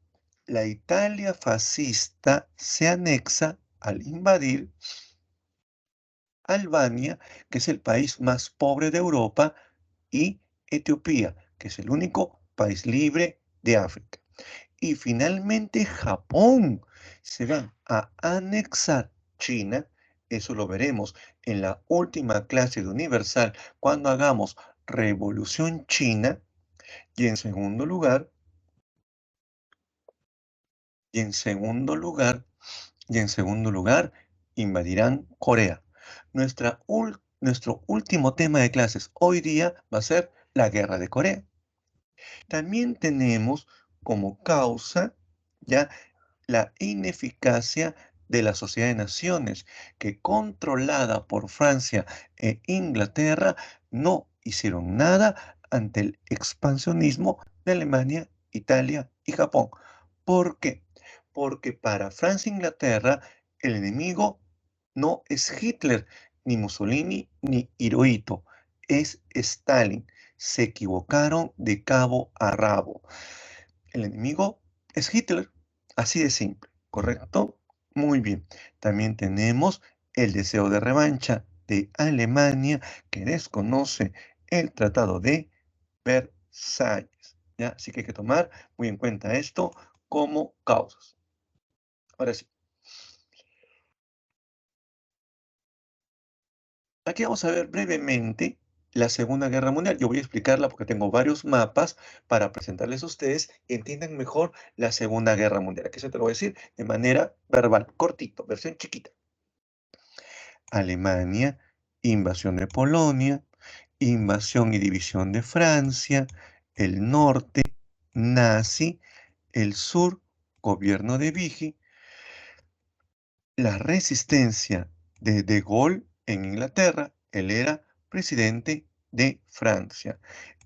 La Italia fascista se anexa al invadir Albania, que es el país más pobre de Europa, y Etiopía, que es el único país libre de África. Y finalmente Japón se va a anexar China. Eso lo veremos en la última clase de Universal cuando hagamos Revolución China. Y en segundo lugar, y en segundo lugar, y en segundo lugar, invadirán Corea. Nuestro último tema de clases hoy día va a ser la guerra de Corea. También tenemos como causa ya la ineficacia de la Sociedad de Naciones, que controlada por Francia e Inglaterra no hicieron nada ante el expansionismo de Alemania, Italia y Japón. ¿Por qué? Porque para Francia e Inglaterra el enemigo no es Hitler, ni Mussolini, ni Hirohito, es Stalin. Se equivocaron de cabo a rabo. El enemigo es Hitler, así de simple, ¿correcto? Muy bien. También tenemos el deseo de revancha de Alemania, que desconoce el Tratado de Versalles, ¿ya? Así que hay que tomar muy en cuenta esto como causas. Ahora sí, aquí vamos a ver brevemente la Segunda Guerra Mundial. Yo voy a explicarla porque tengo varios mapas para presentarles a ustedes y entiendan mejor la Segunda Guerra Mundial. Aquí se te lo voy a decir de manera verbal, cortito, versión chiquita. Alemania, invasión de Polonia, invasión y división de Francia, el norte, nazi, el sur, gobierno de Vichy, la resistencia de De Gaulle en Inglaterra, él era presidente de Francia,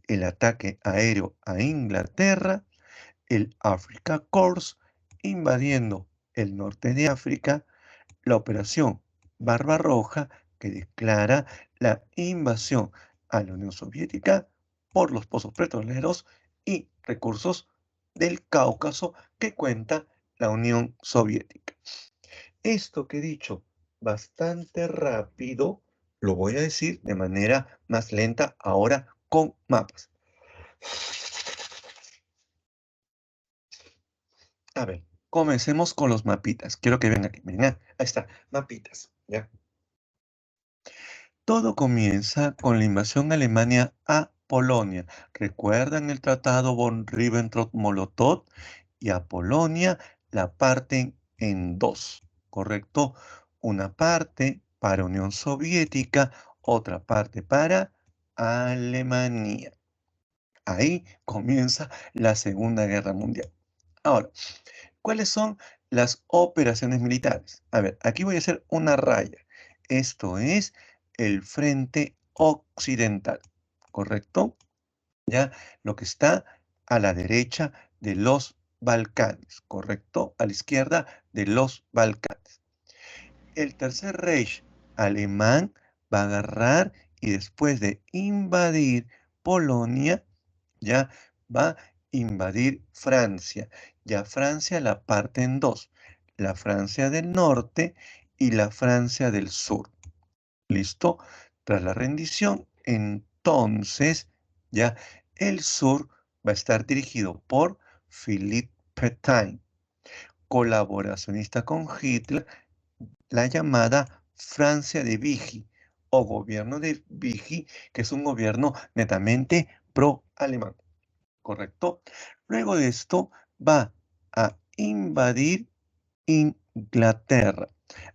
el ataque aéreo a Inglaterra, el Afrika Korps invadiendo el norte de África, la operación Barbarroja, que declara la invasión a la Unión Soviética por los pozos petroleros y recursos del Cáucaso que cuenta la Unión Soviética. Esto que he dicho bastante rápido, lo voy a decir de manera más lenta ahora con mapas. A ver, comencemos con los mapitas. Quiero que vean aquí. Miren, ahí está, mapitas. ¿Ya? Todo comienza con la invasión alemana a Polonia. ¿Recuerdan el tratado von Ribbentrop-Molotov? Y a Polonia la parten en dos, ¿correcto? Una parte para Unión Soviética, otra parte para Alemania. Ahí comienza la Segunda Guerra Mundial. Ahora, ¿cuáles son las operaciones militares? A ver, aquí voy a hacer una raya. Esto es el frente occidental, ¿correcto? Ya lo que está a la derecha de los Balcanes, ¿correcto? A la izquierda de los Balcanes. El Tercer Reich alemán va a agarrar y después de invadir Polonia, ya va a invadir Francia. Ya Francia la parte en dos, la Francia del norte y la Francia del sur. ¿Listo? Tras la rendición, entonces, ya el sur va a estar dirigido por Philippe Pétain, colaboracionista con Hitler, la llamada Francia de Vichy o gobierno de Vichy, que es un gobierno netamente pro-alemán. ¿Correcto? Luego de esto va a invadir Inglaterra.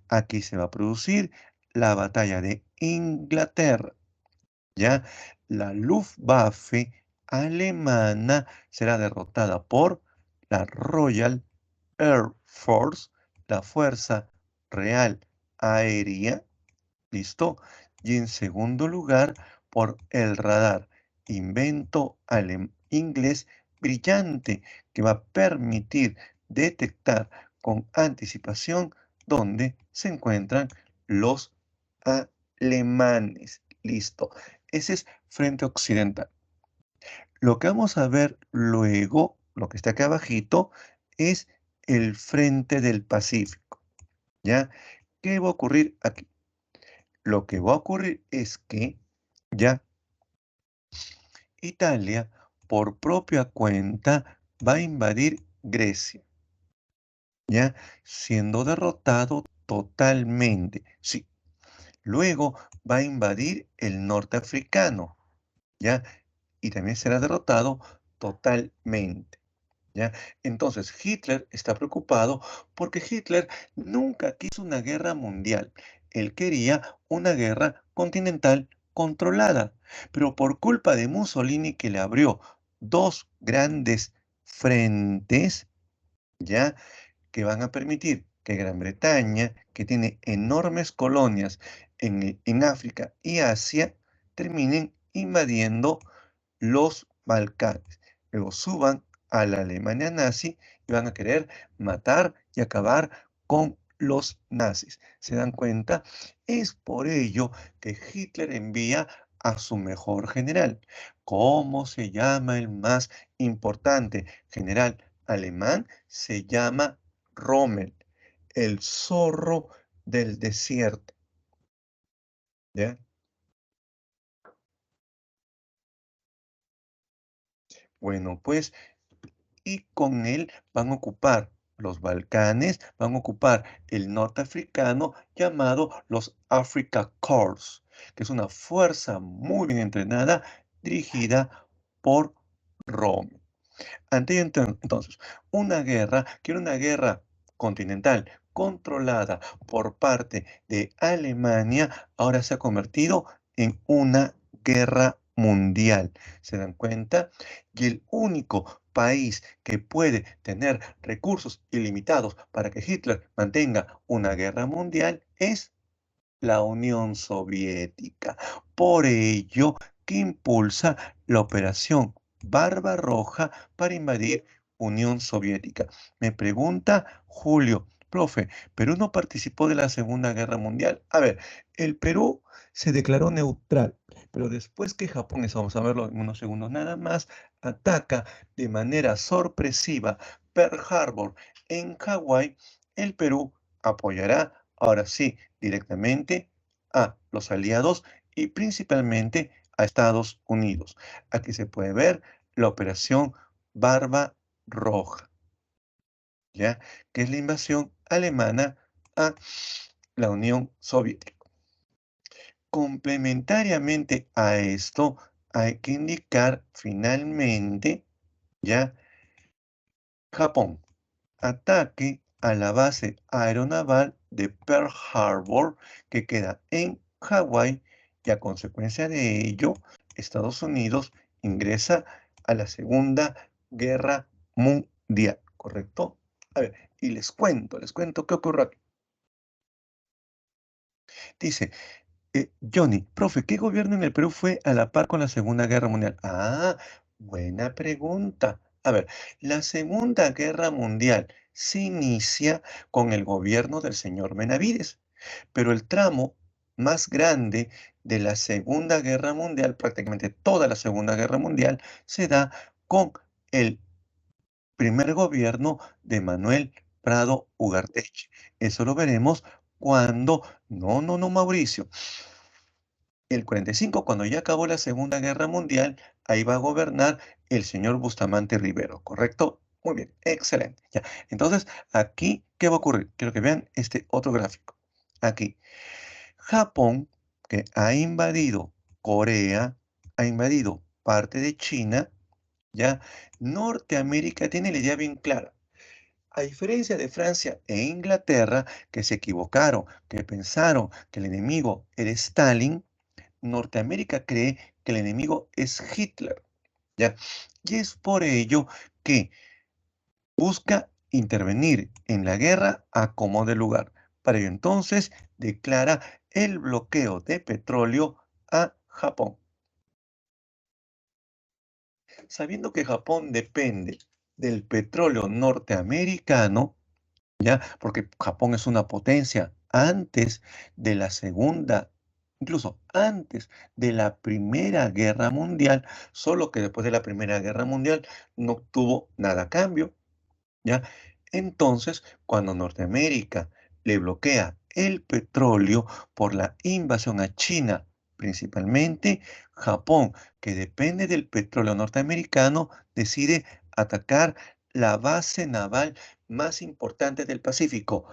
Aquí se va a producir la batalla de Inglaterra. Ya la Luftwaffe alemana será derrotada por la Royal Air Force, la Fuerza Real Aérea. ¿Listo? Y en segundo lugar, por el radar, invento inglés brillante que va a permitir detectar con anticipación dónde se encuentran los alemanes. Listo. Ese es frente occidental. Lo que vamos a ver luego, lo que está acá abajito, es el frente del Pacífico. ¿Ya? ¿Qué va a ocurrir aquí? Lo que va a ocurrir es que ya Italia, por propia cuenta, va a invadir Grecia, ya siendo derrotado totalmente. Sí, luego va a invadir el norte africano, ya, y también será derrotado totalmente. ¿Ya? Entonces, Hitler está preocupado porque Hitler nunca quiso una guerra mundial. Él quería una guerra continental controlada, pero por culpa de Mussolini que le abrió dos grandes frentes, ¿ya? Que van a permitir que Gran Bretaña, que tiene enormes colonias en África y Asia, terminen invadiendo los Balcanes. Luego suban a la Alemania nazi y van a querer matar y acabar con los nazis. ¿Se dan cuenta? Es por ello que Hitler envía a su mejor general. ¿Cómo se llama el más importante general alemán? Se llama Rommel, el zorro del desierto. ¿Ya? Bueno, pues y con él van a ocupar los Balcanes, van a ocupar el norte africano llamado los Africa Corps, que es una fuerza muy bien entrenada dirigida por Roma. Entonces, una guerra, que era una guerra continental controlada por parte de Alemania, ahora se ha convertido en una guerra mundial. ¿Se dan cuenta? Y el único país que puede tener recursos ilimitados para que Hitler mantenga una guerra mundial es la Unión Soviética. Por ello, que impulsa la operación Barbarroja para invadir Unión Soviética. Me pregunta Julio, Profe, Perú no participó de la Segunda Guerra Mundial. A ver, el Perú se declaró neutral, pero después que Japón, eso vamos a verlo en unos segundos nada más, ataca de manera sorpresiva Pearl Harbor en Hawái, el Perú apoyará, ahora sí, directamente a los aliados y principalmente a Estados Unidos. Aquí se puede ver la operación Barba Roja, ¿ya? Que es la invasión alemana a la Unión Soviética. Complementariamente a esto, hay que indicar finalmente, ¿ya? Japón, ataque a la base aeronaval de Pearl Harbor, que queda en Hawái, y a consecuencia de ello, Estados Unidos ingresa a la Segunda Guerra Mundial, ¿correcto? A ver, y les cuento qué ocurrió aquí. Dice, Johnny, profe, ¿qué gobierno en el Perú fue a la par con la Segunda Guerra Mundial? Ah, buena pregunta. A ver, la Segunda Guerra Mundial se inicia con el gobierno del señor Benavides, pero el tramo más grande de la Segunda Guerra Mundial, prácticamente toda la Segunda Guerra Mundial, se da con el primer gobierno de Manuel Prado Ugarteche. Eso lo veremos cuando, no, Mauricio, el 45, cuando ya acabó la Segunda Guerra Mundial, ahí va a gobernar el señor Bustamante Rivero, ¿correcto? Muy bien, excelente. Ya. Entonces, aquí, ¿qué va a ocurrir? Quiero que vean este otro gráfico. Aquí, Japón, que ha invadido Corea, ha invadido parte de China, ya. Norteamérica tiene la idea bien clara. A diferencia de Francia e Inglaterra, que se equivocaron, que pensaron que el enemigo era Stalin, Norteamérica cree que el enemigo es Hitler, ¿ya? Y es por ello que busca intervenir en la guerra a como de lugar. Para ello entonces declara el bloqueo de petróleo a Japón. Sabiendo que Japón depende del petróleo norteamericano, ¿ya? Porque Japón es una potencia antes de la Segunda, incluso antes de la Primera Guerra Mundial, solo que después de la Primera Guerra Mundial no tuvo nada a cambio, ¿ya? Entonces, cuando Norteamérica le bloquea el petróleo por la invasión a China, principalmente, Japón, que depende del petróleo norteamericano, decide atacar la base naval más importante del Pacífico,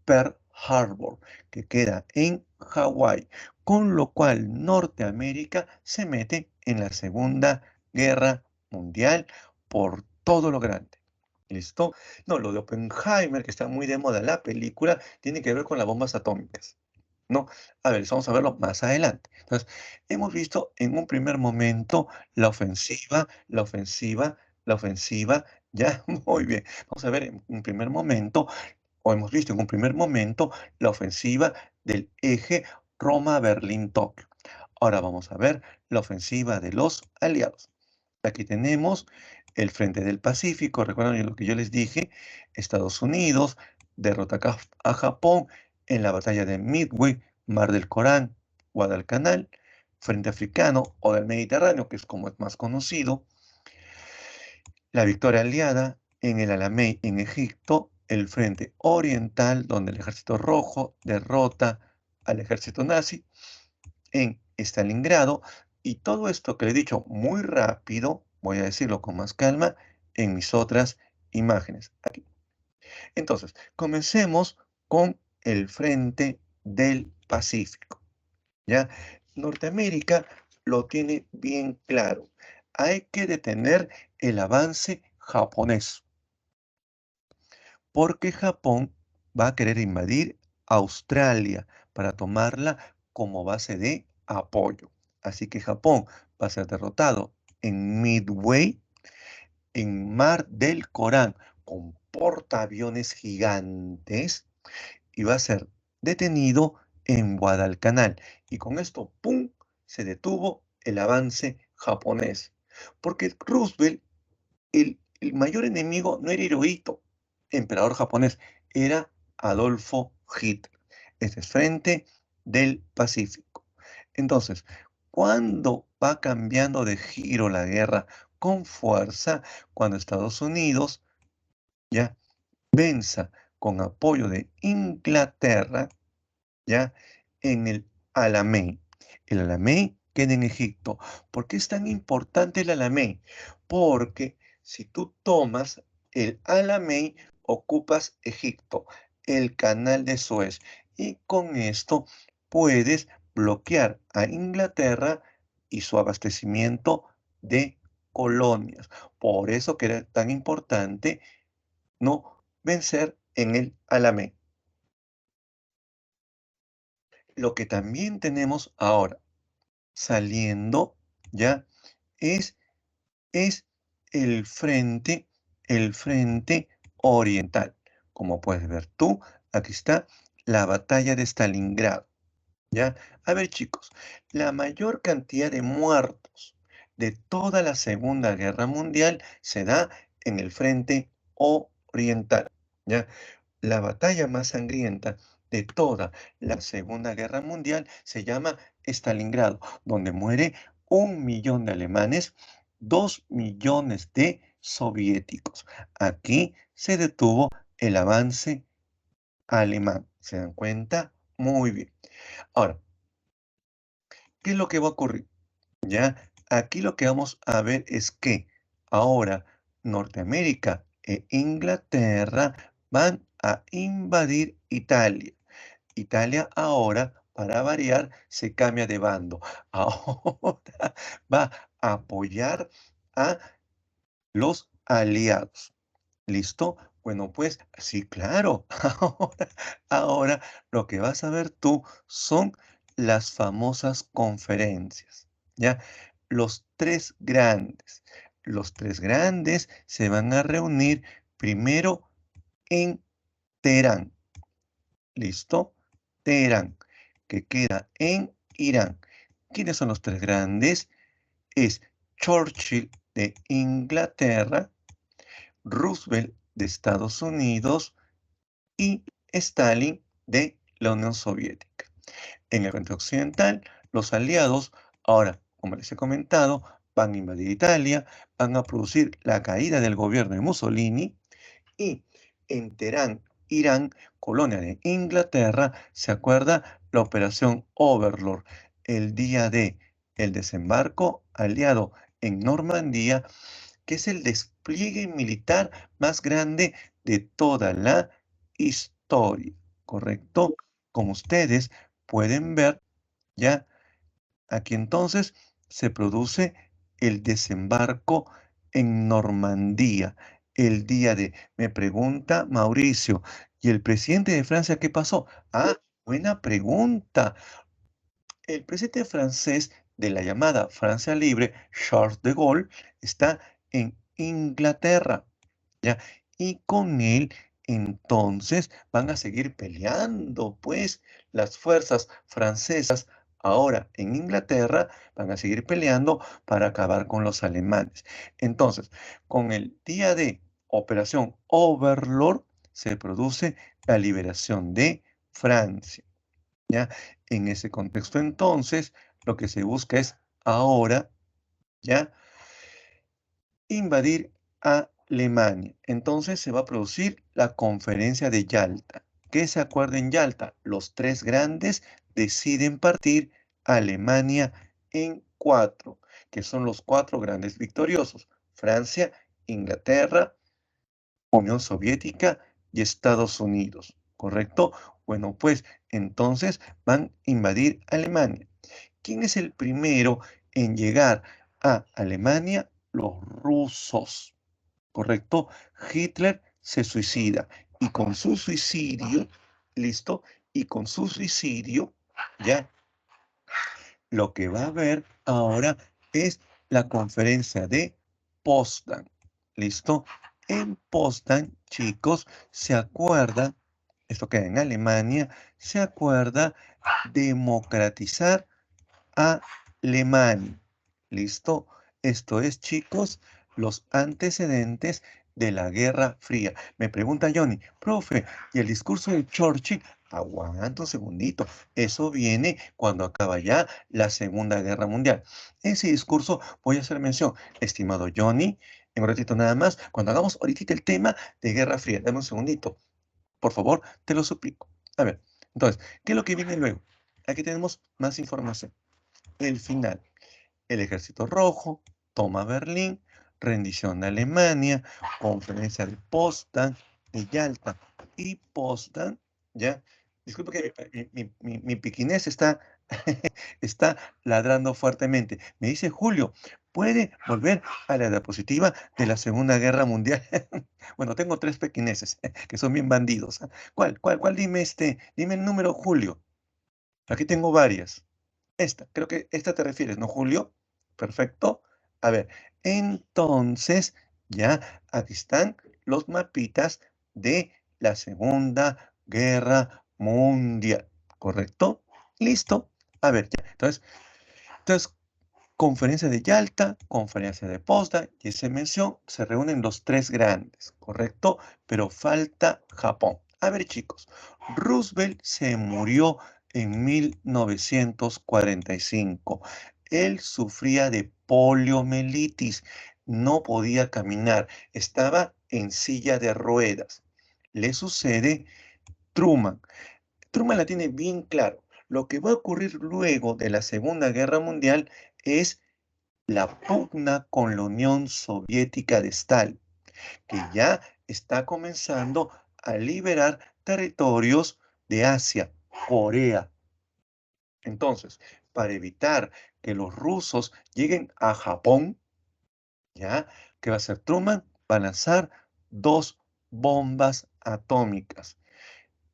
Pearl Harbor, que queda en Hawái, con lo cual Norteamérica se mete en la Segunda Guerra Mundial por todo lo grande. ¿Listo? No, lo de Oppenheimer, que está muy de moda, la película, tiene que ver con las bombas atómicas, ¿no? A ver, eso vamos a verlo más adelante. Entonces, hemos visto en un primer momento la ofensiva, ya, muy bien. Vamos a ver en un primer momento, o hemos visto en un primer momento, la ofensiva del eje Roma-Berlín-Tokio. Ahora vamos a ver la ofensiva de los aliados. Aquí tenemos el Frente del Pacífico. Recuerdan lo que yo les dije. Estados Unidos derrota a Japón en la batalla de Midway, Mar del Corán, Guadalcanal. Frente Africano o del Mediterráneo, que es como es más conocido. La victoria aliada en el Alamein en Egipto. El Frente Oriental, donde el Ejército Rojo derrota al ejército nazi en Stalingrado. Y todo esto que le he dicho muy rápido, voy a decirlo con más calma en mis otras imágenes. Aquí. Entonces, comencemos con el frente del Pacífico. ¿Ya? Norteamérica lo tiene bien claro. Hay que detener el avance japonés, porque Japón va a querer invadir Australia para tomarla como base de apoyo. Así que Japón va a ser derrotado en Midway, en Mar del Corán, con portaaviones gigantes, y va a ser detenido en Guadalcanal. Y con esto, ¡pum!, se detuvo el avance japonés. Porque Roosevelt, el mayor enemigo no era Hirohito, emperador japonés, era Adolfo Hitler. Este es Frente del Pacífico. Entonces, cuando va cambiando de giro la guerra con fuerza, cuando Estados Unidos ya venza con apoyo de Inglaterra, ya en el Alamein. El Alamein queda en Egipto. ¿Por qué es tan importante el Alamein? Porque si tú tomas el Alamein, ocupas Egipto, el canal de Suez, y con esto puedes bloquear a Inglaterra y su abastecimiento de colonias. Por eso que era tan importante no vencer en el Alamein. Lo que también tenemos ahora saliendo ya es, es el frente oriental. Como puedes ver tú, aquí está la batalla de Stalingrado. ¿Ya? A ver, chicos, la mayor cantidad de muertos de toda la Segunda Guerra Mundial se da en el frente oriental. ¿Ya? La batalla más sangrienta de toda la Segunda Guerra Mundial se llama Stalingrado, donde muere 1 millón de alemanes, 2 millones de soviéticos. Aquí se detuvo el avance alemán. ¿Se dan cuenta? Muy bien. Ahora, ¿qué es lo que va a ocurrir? Ya, aquí lo que vamos a ver es que ahora Norteamérica e Inglaterra van a invadir Italia. Italia ahora, para variar, se cambia de bando. Ahora va a apoyar a los aliados. ¿Listo? Bueno, pues sí, claro. Ahora lo que vas a ver tú son las famosas conferencias, ¿ya? Los tres grandes. Los tres grandes se van a reunir primero en Teherán. ¿Listo? Teherán, que queda en Irán. ¿Quiénes son los tres grandes? Es Churchill de Inglaterra, Roosevelt de Estados Unidos y Stalin de la Unión Soviética. En el frente occidental, los aliados, ahora, como les he comentado, van a invadir Italia, van a producir la caída del gobierno de Mussolini y en Teherán, Irán, colonia de Inglaterra, se acuerda la operación Overlord, el día de el desembarco aliado en Normandía, que es el despliegue militar más grande de toda la historia, ¿correcto? Como ustedes pueden ver, ya aquí entonces se produce el desembarco en Normandía, el día de, me pregunta Mauricio, ¿y el presidente de Francia qué pasó? Ah, buena pregunta. El presidente francés de la llamada Francia Libre, Charles de Gaulle, está en Inglaterra, ¿ya? Y con él, entonces, van a seguir peleando, pues, las fuerzas francesas ahora en Inglaterra van a seguir peleando para acabar con los alemanes. Entonces, con el día de Operación Overlord se produce la liberación de Francia. ¿Ya? En ese contexto, entonces, lo que se busca es ahora, ¿ya? Invadir a Alemania. Entonces se va a producir la conferencia de Yalta. ¿Qué se acuerda en Yalta? Los tres grandes deciden partir a Alemania en cuatro, que son los cuatro grandes victoriosos: Francia, Inglaterra, Unión Soviética y Estados Unidos, ¿correcto? Bueno, pues entonces van a invadir Alemania. ¿Quién es el primero en llegar a Alemania? Los rusos, ¿correcto? Hitler se suicida y con su suicidio, ¿listo? Y con su suicidio, ya lo que va a haber ahora es la conferencia de Potsdam. ¿Listo? En Potsdam, chicos, se acuerda, esto queda en Alemania, se acuerda democratizar a Alemania. ¿Listo? Esto es, chicos, los antecedentes de la Guerra Fría. Me pregunta Johnny, profe, ¿y el discurso de Churchill? Aguanta un segundito. Eso viene cuando acaba ya la Segunda Guerra Mundial. Ese discurso voy a hacer mención, estimado Johnny, en un ratito nada más, cuando hagamos ahorita el tema de Guerra Fría. Dame un segundito, por favor, te lo suplico. A ver, entonces, ¿qué es lo que viene luego? Aquí tenemos más información. El final. El Ejército Rojo toma Berlín, rendición de Alemania, conferencia de Potsdam, de Yalta y Potsdam, ¿ya? Disculpe que mi piquinés está, está ladrando fuertemente. Me dice Julio, ¿puede volver a la diapositiva de la Segunda Guerra Mundial? Bueno, tengo 3 pequineses que son bien bandidos. ¿Ah? ¿Cuál? Dime el número, Julio. Aquí tengo varias. Esta, creo que esta te refieres, ¿no, Julio? Perfecto. A ver, entonces, ya aquí están los mapitas de la Segunda Guerra Mundial, ¿correcto? Listo. A ver, ya. Entonces, conferencia de Yalta, conferencia de Potsdam y se mencionó, se reúnen los 3 grandes, ¿correcto? Pero falta Japón. A ver, chicos, Roosevelt se murió en 1945. Él sufría de poliomielitis, no podía caminar, estaba en silla de ruedas. Le sucede Truman. Truman la tiene bien claro. Lo que va a ocurrir luego de la Segunda Guerra Mundial es la pugna con la Unión Soviética de Stalin, que ya está comenzando a liberar territorios de Asia, Corea. Entonces, para evitar que los rusos lleguen a Japón, ¿ya? ¿Qué va a hacer Truman? Va a lanzar 2 bombas atómicas.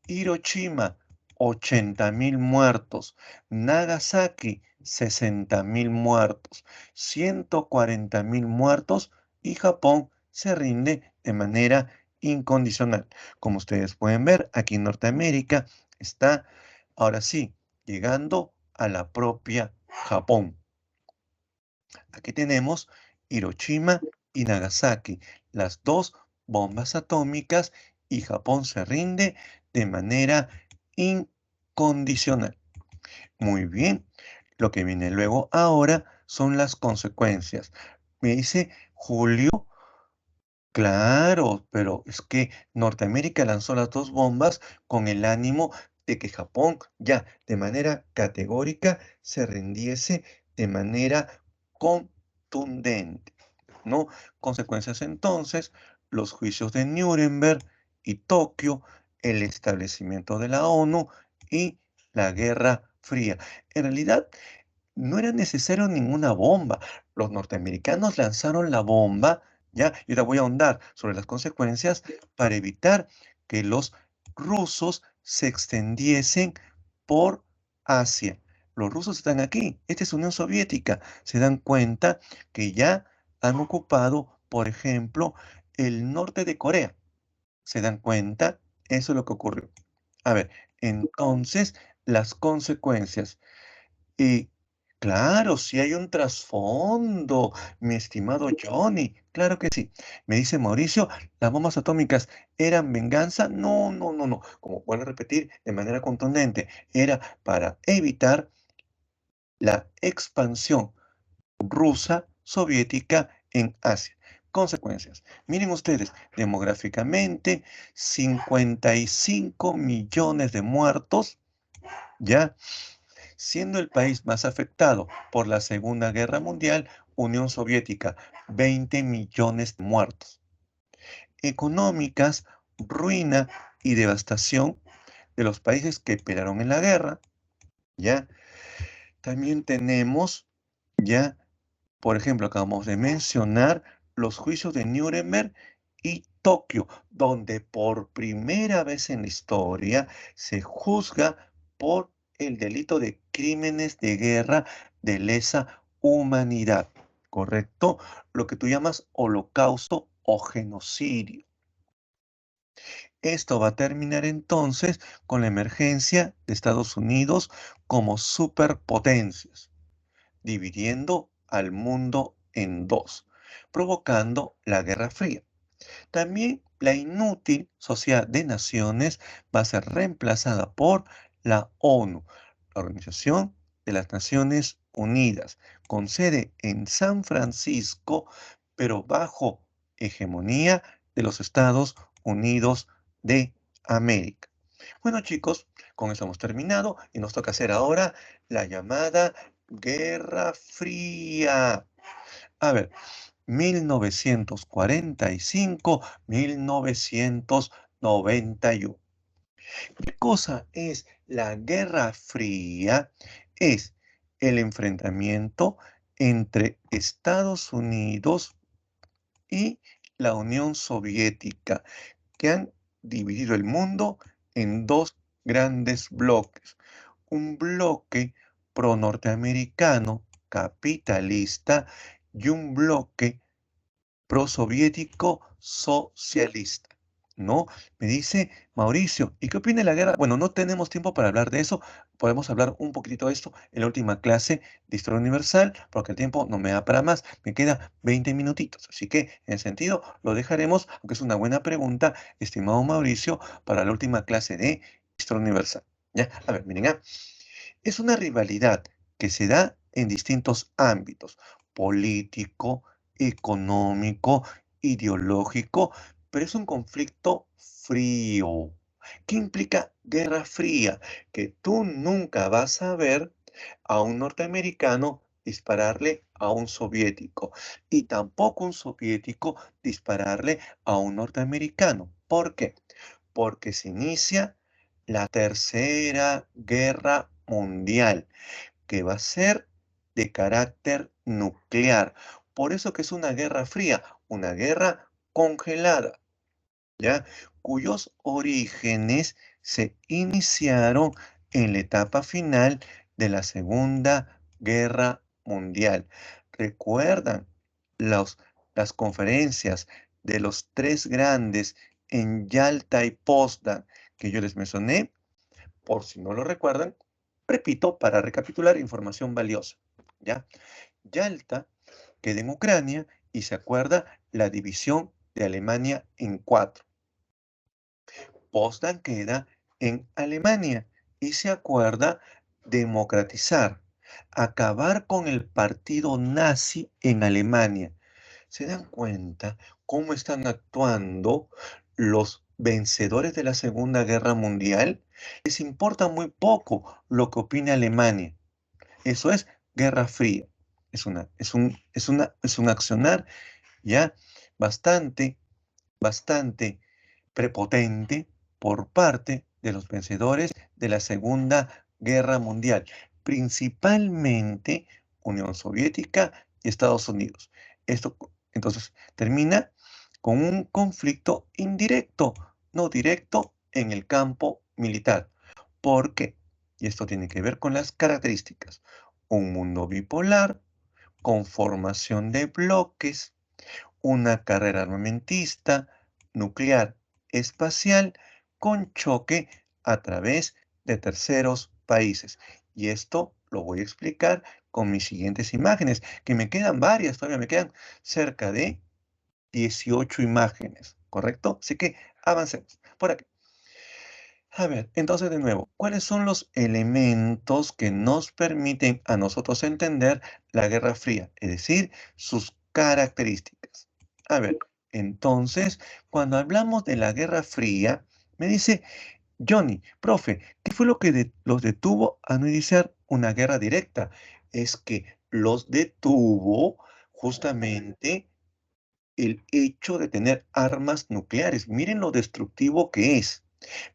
Hiroshima, 80.000 muertos. Nagasaki, 60.000 muertos. 140.000 muertos y Japón se rinde de manera incondicional. Como ustedes pueden ver, aquí en Norteamérica está, ahora sí, llegando a la propia Japón. Aquí tenemos Hiroshima y Nagasaki, las 2 bombas atómicas y Japón se rinde de manera incondicional. Muy bien, lo que viene luego ahora son las consecuencias. Me dice Julio, claro, pero es que Norteamérica lanzó las 2 bombas con el ánimo de que Japón ya de manera categórica se rindiese de manera contundente, ¿no? Consecuencias entonces, los juicios de Nuremberg y Tokio, el establecimiento de la ONU y la Guerra Fría. En realidad, no era necesario ninguna bomba. Los norteamericanos lanzaron la bomba, ¿ya? Y ahora voy a ahondar sobre las consecuencias para evitar que los rusos se extendiesen por Asia. Los rusos están aquí, esta es Unión Soviética. Se dan cuenta que ya han ocupado, por ejemplo, el norte de Corea. ¿Se dan cuenta? Eso es lo que ocurrió. A ver, entonces, las consecuencias. Y claro, sí hay un trasfondo, mi estimado Johnny. Claro que sí. Me dice Mauricio, ¿las bombas atómicas eran venganza? No, no, no, no. Como vuelvo a repetir de manera contundente, era para evitar la expansión rusa soviética en Asia. Consecuencias. Miren ustedes, demográficamente, 55 millones de muertos, ¿ya? Siendo el país más afectado por la Segunda Guerra Mundial, Unión Soviética, 20 millones de muertos. Económicas, ruina y devastación de los países que pelearon en la guerra, ¿ya? También tenemos, ya, por ejemplo, acabamos de mencionar los juicios de Nuremberg y Tokio, donde por primera vez en la historia se juzga por el delito de crímenes de guerra de lesa humanidad, ¿correcto? Lo que tú llamas holocausto o genocidio. Esto va a terminar entonces con la emergencia de Estados Unidos como superpotencias, dividiendo al mundo en dos, provocando la Guerra Fría. También la inútil Sociedad de Naciones va a ser reemplazada por la ONU, la Organización de las Naciones Unidas, con sede en San Francisco, pero bajo hegemonía de los Estados Unidos de América. Bueno, chicos, con eso hemos terminado y nos toca hacer ahora la llamada Guerra Fría. A ver, 1945-1991. ¿Qué cosa es la Guerra Fría? Es el enfrentamiento entre Estados Unidos y la Unión Soviética, que han dividido el mundo en dos grandes bloques. Un bloque pro-norteamericano, capitalista, y un bloque prosoviético socialista, ¿no? Me dice Mauricio, ¿y qué opina de la guerra? Bueno, no tenemos tiempo para hablar de eso. Podemos hablar un poquitito de esto en la última clase de Historia Universal, porque el tiempo no me da para más. Me queda 20 minutitos. Así que, en ese sentido, lo dejaremos, aunque es una buena pregunta, estimado Mauricio, para la última clase de Historia Universal. ¿Ya? A ver, miren, es una rivalidad que se da en distintos ámbitos: político, económico, ideológico, pero es un conflicto frío. ¿Qué implica guerra fría? Que tú nunca vas a ver a un norteamericano dispararle a un soviético y tampoco un soviético dispararle a un norteamericano. ¿Por qué? Porque se inicia la Tercera Guerra Mundial, que va a ser de carácter nuclear. Por eso que es una guerra fría, una guerra congelada, ¿ya? Cuyos orígenes se iniciaron en la etapa final de la Segunda Guerra Mundial. ¿Recuerdan los- las conferencias de los tres grandes en Yalta y Potsdam que yo les mencioné? Por si no lo recuerdan, repito para recapitular información valiosa, ¿ya? Yalta queda en Ucrania y se acuerda la división de Alemania en cuatro. Potsdam queda en Alemania y se acuerda democratizar, acabar con el partido nazi en Alemania. ¿Se dan cuenta cómo están actuando los vencedores de la Segunda Guerra Mundial? Les importa muy poco lo que opine Alemania. Eso es Guerra Fría. Es un accionar ya bastante, bastante prepotente por parte de los vencedores de la Segunda Guerra Mundial, principalmente Unión Soviética y Estados Unidos. Esto entonces termina con un conflicto indirecto, no directo en el campo militar. ¿Por qué? Y esto tiene que ver con las características. Un mundo bipolar, con formación de bloques, una carrera armamentista, nuclear, espacial, con choque a través de terceros países. Y esto lo voy a explicar con mis siguientes imágenes, que me quedan varias, todavía me quedan cerca de 18 imágenes, ¿correcto? Así que avancemos. Por aquí. A ver, entonces de nuevo, ¿cuáles son los elementos que nos permiten a nosotros entender la Guerra Fría? Es decir, sus características. A ver, entonces, cuando hablamos de la Guerra Fría, me dice Johnny, profe, ¿qué fue lo que los detuvo a no iniciar una guerra directa? Es que los detuvo justamente el hecho de tener armas nucleares. Miren lo destructivo que es.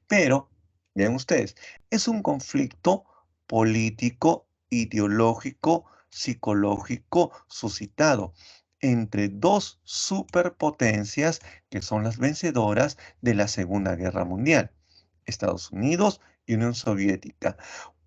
Pero, vean ustedes, es un conflicto político, ideológico, psicológico suscitado entre dos superpotencias que son las vencedoras de la Segunda Guerra Mundial, Estados Unidos y Unión Soviética.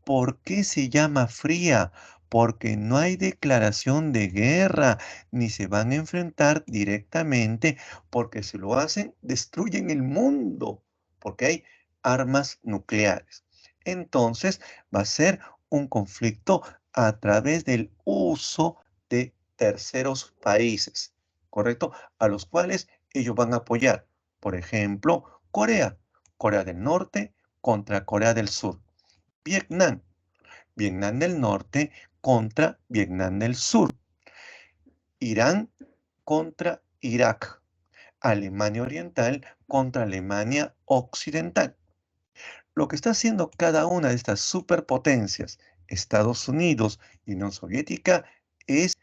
¿Por qué se llama fría? Porque no hay declaración de guerra, ni se van a enfrentar directamente, porque si lo hacen, destruyen el mundo, porque hay armas nucleares. Entonces, va a ser un conflicto a través del uso de terceros países, ¿correcto? A los cuales ellos van a apoyar, por ejemplo, Corea del Norte contra Corea del Sur. Vietnam, Vietnam del Norte contra Vietnam del Sur. Irán contra Irak. Alemania Oriental contra Alemania Occidental. Lo que está haciendo cada una de estas superpotencias, Estados Unidos y Unión Soviética, es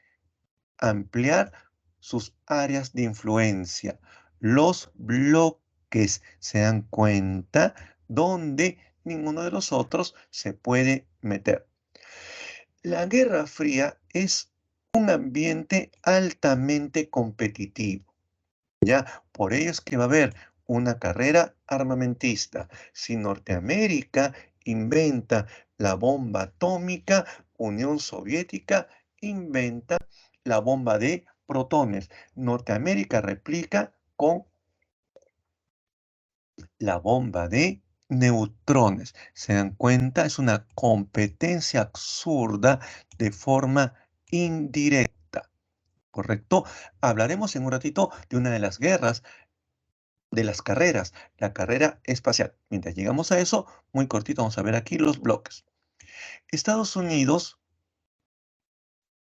ampliar sus áreas de influencia, los bloques. ¿Se dan cuenta? Donde ninguno de los otros se puede meter. La Guerra Fría es un ambiente altamente competitivo. ¿Ya? Por ello es que va a haber una carrera armamentista. Si Norteamérica inventa la bomba atómica, Unión Soviética inventa la bomba de protones. Norteamérica replica con la bomba de neutrones. ¿Se dan cuenta? Es una competencia absurda de forma indirecta. ¿Correcto? Hablaremos en un ratito de una de las guerras de las carreras, la carrera espacial. Mientras llegamos a eso, muy cortito, vamos a ver aquí los bloques. Estados Unidos,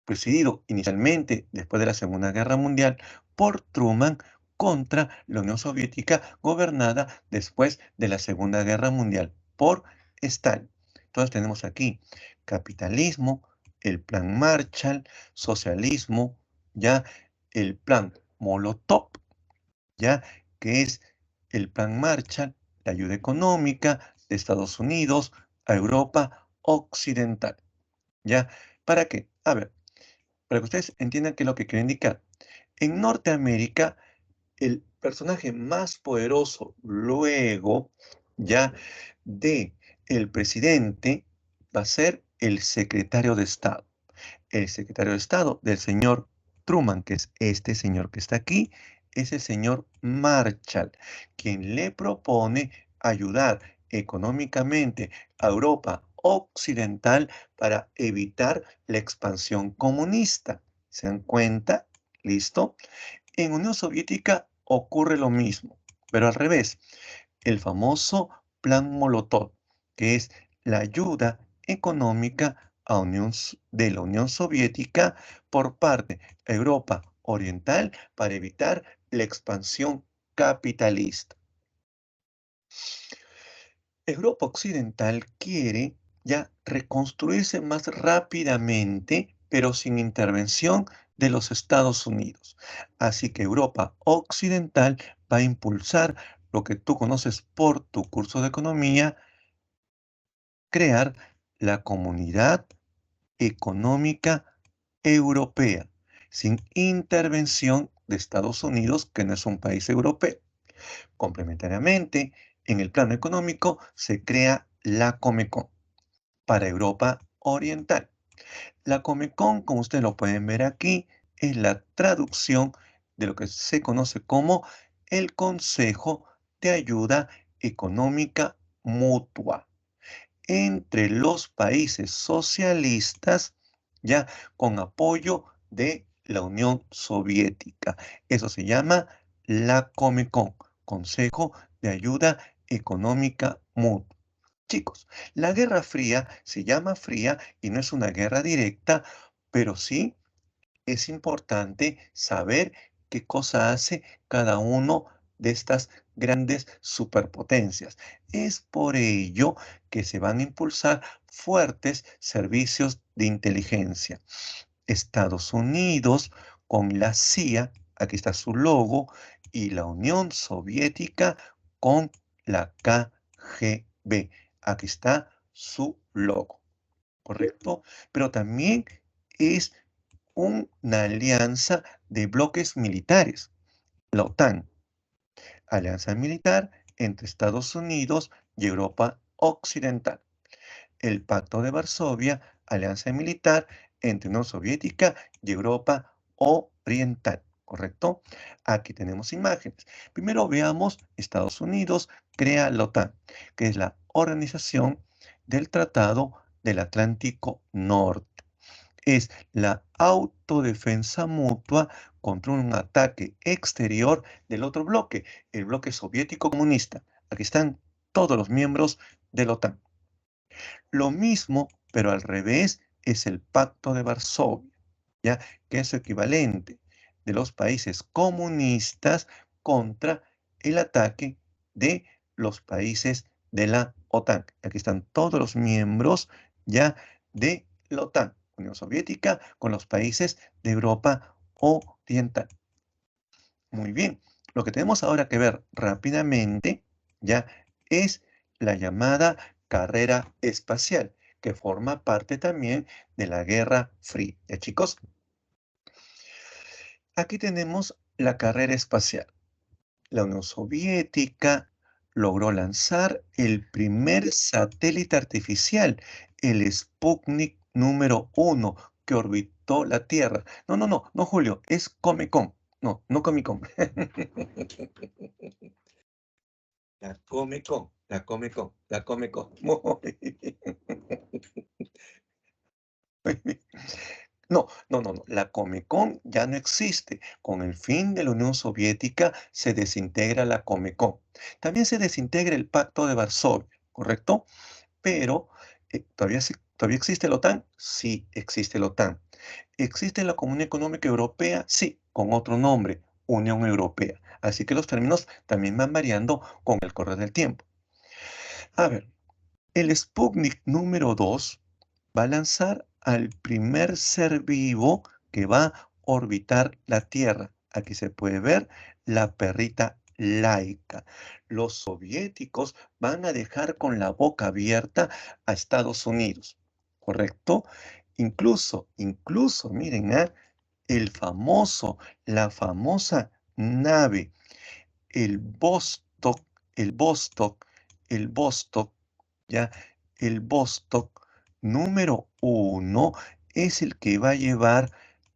presidido inicialmente después de la Segunda Guerra Mundial por Truman, contra la Unión Soviética, gobernada después de la Segunda Guerra Mundial por Stalin. Entonces tenemos aquí capitalismo, el plan Marshall, socialismo, ya el plan Molotov, ya que es el Plan Marshall, la ayuda económica de Estados Unidos a Europa Occidental. ¿Ya? ¿Para qué? A ver, para que ustedes entiendan qué es lo que quiero indicar. En Norteamérica, el personaje más poderoso luego, ya, de el presidente va a ser el secretario de Estado. El secretario de Estado del señor Truman, que es este señor que está aquí, es el señor Marshall, quien le propone ayudar económicamente a Europa Occidental para evitar la expansión comunista. ¿Se dan cuenta? ¿Listo? En Unión Soviética ocurre lo mismo, pero al revés. El famoso Plan Molotov, que es la ayuda económica de la Unión Soviética por parte de Europa Oriental para evitar la expansión capitalista. Europa Occidental quiere ya reconstruirse más rápidamente, pero sin intervención de los Estados Unidos. Así que Europa Occidental va a impulsar lo que tú conoces por tu curso de economía, crear la Comunidad Económica Europea, sin intervención de Estados Unidos, que no es un país europeo. Complementariamente, en el plano económico se crea la Comecon para Europa Oriental. La Comecon, como ustedes lo pueden ver aquí, es la traducción de lo que se conoce como el Consejo de Ayuda Económica Mutua entre los países socialistas, ya con apoyo de la Unión Soviética. Eso se llama la Comecon, Consejo de Ayuda Económica Mutua. Chicos, la Guerra Fría se llama fría y no es una guerra directa, pero sí es importante saber qué cosa hace cada uno de estas grandes superpotencias. Es por ello que se van a impulsar fuertes servicios de inteligencia. Estados Unidos con la CIA, aquí está su logo, y la Unión Soviética con la KGB. Aquí está su logo, ¿correcto? Pero también es una alianza de bloques militares, la OTAN, alianza militar entre Estados Unidos y Europa Occidental. El Pacto de Varsovia, alianza militar entre Unión Soviética y Europa Oriental, ¿correcto? Aquí tenemos imágenes. Primero veamos, Estados Unidos crea la OTAN, que es la Organización del Tratado del Atlántico Norte. Es la autodefensa mutua contra un ataque exterior del otro bloque, el bloque soviético comunista. Aquí están todos los miembros de la OTAN. Lo mismo, pero al revés, es el Pacto de Varsovia, ¿ya? Que es su equivalente de los países comunistas contra el ataque de los países de la OTAN. Aquí están todos los miembros ya de la OTAN, Unión Soviética, con los países de Europa Oriental. Muy bien, lo que tenemos ahora que ver rápidamente ya es la llamada carrera espacial, que forma parte también de la Guerra Fría. ¿Ya, chicos? Aquí tenemos la carrera espacial. La Unión Soviética logró lanzar el primer satélite artificial, el Sputnik número 1, que orbitó la Tierra. No, no, no, no, Julio, es Comecon. No, no Comecon. La Comecon, la Comecon, la Comecon. Muy bien. No, no, no, no. La Comecon ya no existe. Con el fin de la Unión Soviética se desintegra la Comecon. También se desintegra el Pacto de Varsovia, ¿correcto? Pero ¿todavía existe la OTAN? Sí, existe la OTAN. ¿Existe la Comunidad Económica Europea? Sí, con otro nombre, Unión Europea. Así que los términos también van variando con el correr del tiempo. A ver, el Sputnik número 2 va a lanzar al primer ser vivo que va a orbitar la Tierra. Aquí se puede ver la perrita Laika. Los soviéticos van a dejar con la boca abierta a Estados Unidos, ¿correcto? Incluso, miren, el famoso, la famosa nave, el Vostok, el Vostok, el Vostok, ¿ya? El Vostok número 1 es el que va a llevar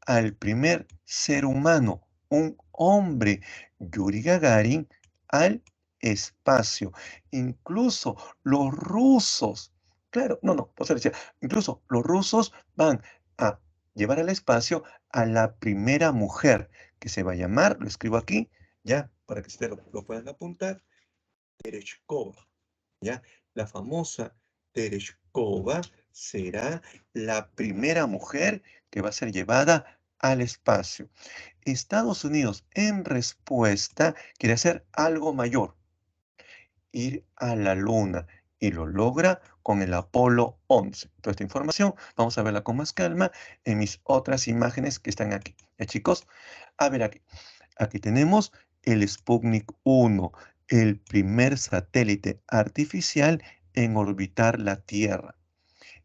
al primer ser humano, un hombre, Yuri Gagarin, al espacio. Incluso los rusos, claro, no, no, por eso decía, incluso los rusos van a llevar al espacio a la primera mujer, que se va a llamar, lo escribo aquí, ya, para que ustedes lo puedan apuntar, Tereshkova. ¿Ya? La famosa Tereshkova será la primera mujer que va a ser llevada al espacio. Estados Unidos, en respuesta, quiere hacer algo mayor, ir a la Luna, y lo logra con el Apolo 11. Toda esta información vamos a verla con más calma en mis otras imágenes que están aquí. ¿Ya, chicos? A ver aquí. Aquí tenemos el Sputnik 1, el primer satélite artificial en orbitar la Tierra.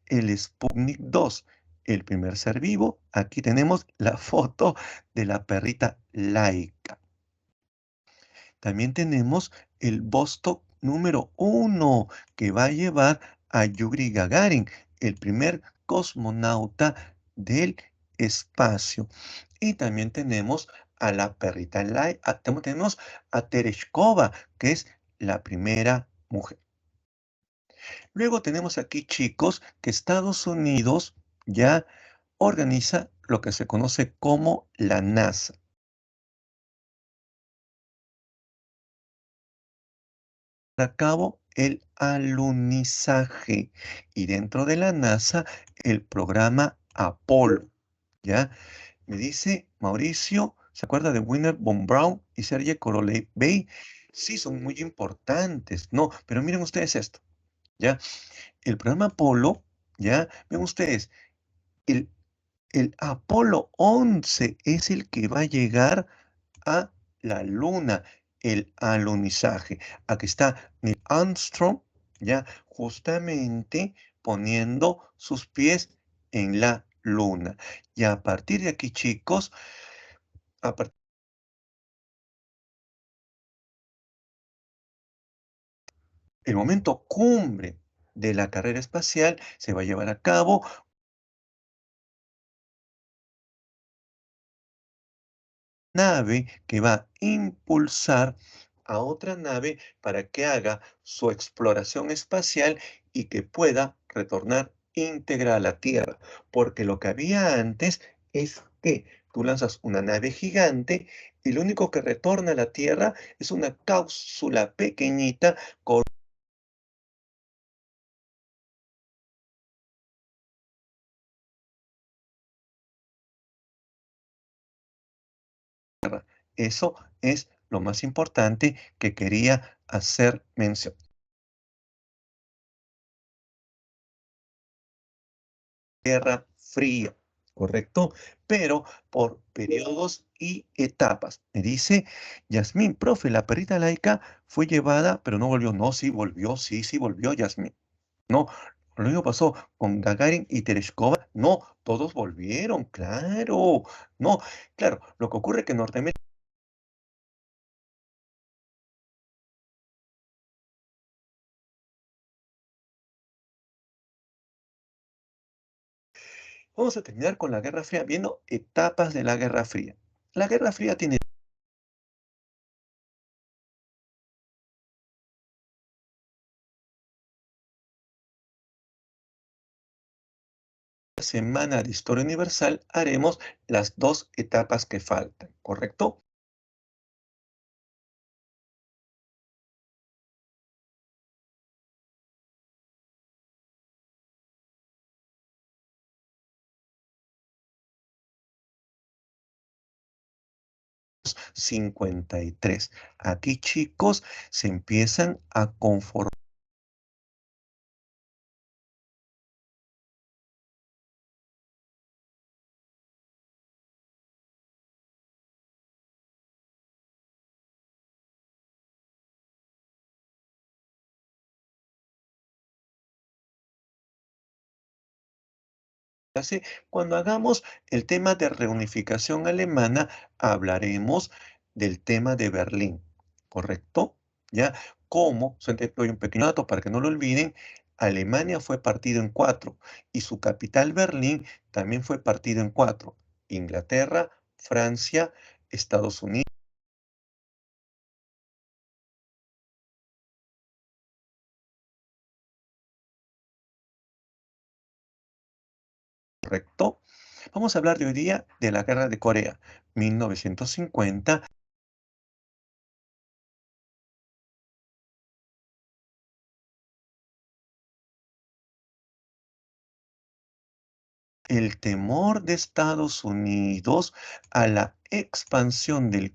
El Sputnik 2, el primer ser vivo. Aquí tenemos la foto de la perrita Laika. También tenemos el Vostok número 1, que va a llevar a Yuri Gagarin, el primer cosmonauta del espacio. Y también tenemos a la perrita tenemos a Tereshkova, que es la primera mujer. Luego tenemos aquí, chicos, que Estados Unidos ya organiza lo que se conoce como la NASA. A cabo el alunizaje y dentro de la NASA el programa Apolo, ¿ya? Me dice Mauricio, ¿se acuerda de Wiener von Braun y Sergei Korolev? Sí, son muy importantes. No, pero miren ustedes esto, ¿ya? El programa Apolo, ¿ya? Ven ustedes, el, el Apolo 11 es el que va a llegar a la Luna, el alunizaje. Aquí está Neil Armstrong, ya justamente poniendo sus pies en la Luna. Y a partir de aquí, chicos, a par- el momento cumbre de la carrera espacial se va a llevar a cabo nave que va a impulsar a otra nave para que haga su exploración espacial y que pueda retornar íntegra a la Tierra, porque lo que había antes es que tú lanzas una nave gigante y lo único que retorna a la Tierra es una cápsula pequeñita con tierra. Eso es lo más importante que quería hacer mención. Guerra Fría, ¿correcto? Pero por periodos y etapas. Me dice Yasmín, profe, la perrita laica fue llevada, pero no volvió. No, sí volvió, sí, sí volvió, Yasmín. No, lo mismo pasó con Gagarin y Tereshkova. No, todos volvieron, claro. No, claro, lo que ocurre es que Norteamérica. Vamos a terminar con la Guerra Fría, viendo etapas de la Guerra Fría. La Guerra Fría tiene una semana de historia universal, haremos las dos etapas que faltan, ¿correcto? Cincuenta y tres. Aquí, chicos, se empiezan a conformar cuando hagamos el tema de reunificación alemana, hablaremos del tema de Berlín, ¿correcto? ¿Ya? Como, solamente doy un pequeño dato para que no lo olviden, Alemania fue partido en cuatro y su capital Berlín también fue partido en cuatro. Inglaterra, Francia, Estados Unidos, ¿correcto? Vamos a hablar de hoy día de la Guerra de Corea, 1950. El temor de Estados Unidos a la expansión del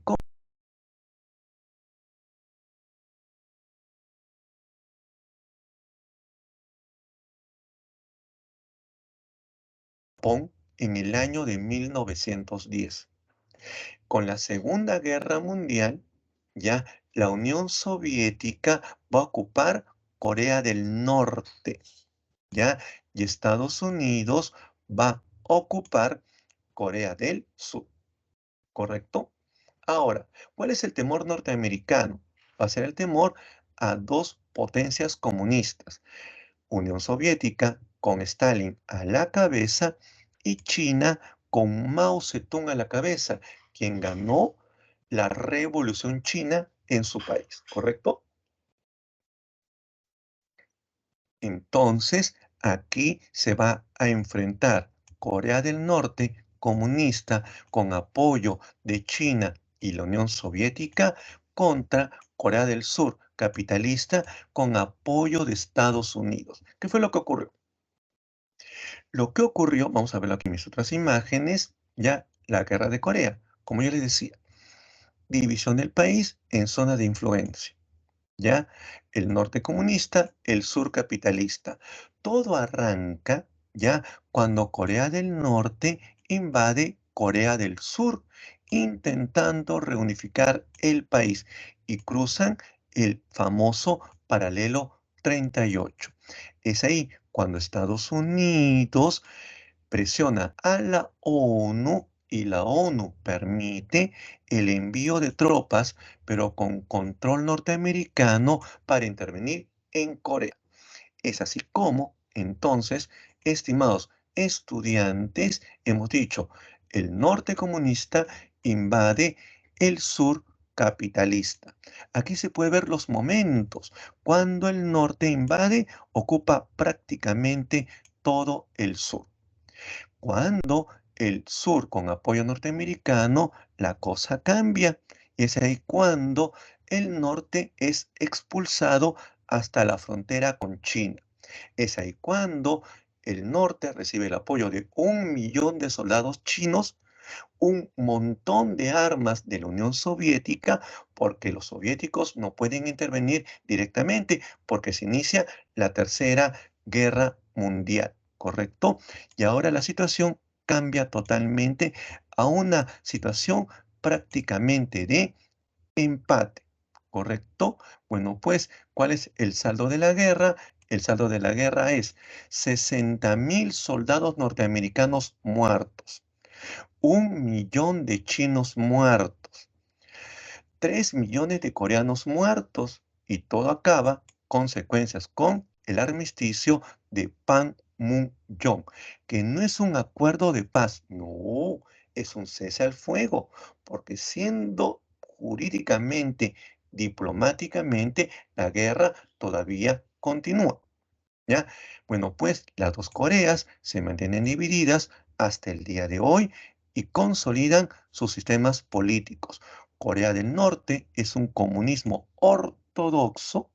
Japón en el año de 1910. Con la Segunda Guerra Mundial, ya la Unión Soviética va a ocupar Corea del Norte, ya, y Estados Unidos va a ocupar Corea del Sur, ¿correcto? Ahora, ¿cuál es el temor norteamericano? Va a ser el temor a dos potencias comunistas: Unión Soviética con Stalin a la cabeza y China con Mao Zedong a la cabeza, quien ganó la revolución china en su país, ¿correcto? Entonces, aquí se va a enfrentar Corea del Norte comunista con apoyo de China y la Unión Soviética contra Corea del Sur capitalista con apoyo de Estados Unidos. ¿Qué fue lo que ocurrió? Lo que ocurrió, vamos a verlo aquí en mis otras imágenes, ya la guerra de Corea, como yo les decía, división del país en zona de influencia, ya el norte comunista, el sur capitalista. Todo arranca ya cuando Corea del Norte invade Corea del Sur, intentando reunificar el país y cruzan el famoso paralelo 38. Es ahí cuando Estados Unidos presiona a la ONU y la ONU permite el envío de tropas, pero con control norteamericano para intervenir en Corea. Es así como, entonces, estimados estudiantes, hemos dicho, el norte comunista invade el sur capitalista. Aquí se puede ver los momentos. Cuando el norte invade, ocupa prácticamente todo el sur. Cuando el sur con apoyo norteamericano, la cosa cambia. Y es ahí cuando el norte es expulsado hasta la frontera con China. Es ahí cuando el norte recibe el apoyo de 1 millón de soldados chinos, un montón de armas de la Unión Soviética, porque los soviéticos no pueden intervenir directamente, porque se inicia la Tercera Guerra Mundial, ¿correcto? Y ahora la situación cambia totalmente a una situación prácticamente de empate, ¿correcto? Bueno, pues, ¿cuál es el saldo de la guerra? El saldo de la guerra es 60.000 soldados norteamericanos muertos, 1 millón de chinos muertos, 3 millones de coreanos muertos, y todo acaba, consecuencias, con el armisticio de Panmunjom, que no es un acuerdo de paz, no, es un cese al fuego, porque siendo jurídicamente, diplomáticamente, la guerra todavía continúa. ¿Ya? Bueno, pues las dos Coreas se mantienen divididas hasta el día de hoy y consolidan sus sistemas políticos. Corea del Norte es un comunismo ortodoxo,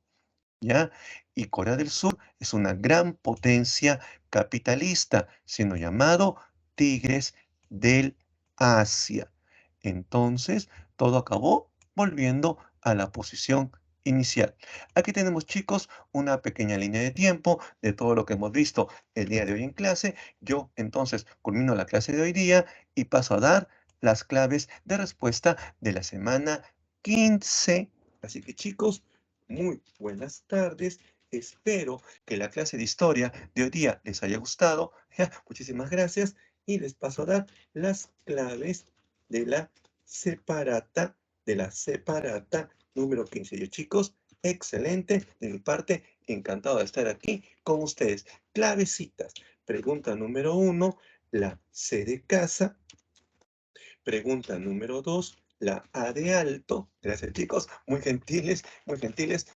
¿ya? Y Corea del Sur es una gran potencia capitalista, siendo llamado Tigres del Asia. Entonces, todo acabó volviendo a la posición inicial. Aquí tenemos, chicos, una pequeña línea de tiempo de todo lo que hemos visto el día de hoy en clase. Yo entonces culmino la clase de hoy día y paso a dar las claves de respuesta de la semana 15. Así que, chicos, muy buenas tardes. Espero que la clase de historia de hoy día les haya gustado. Ya, muchísimas gracias y les paso a dar las claves de la separata número 15. Yo, chicos, excelente. De mi parte, encantado de estar aquí con ustedes. Clavecitas. Pregunta número 1, la C de casa. Pregunta número 2, la A de alto. Gracias, chicos. Muy gentiles, muy gentiles.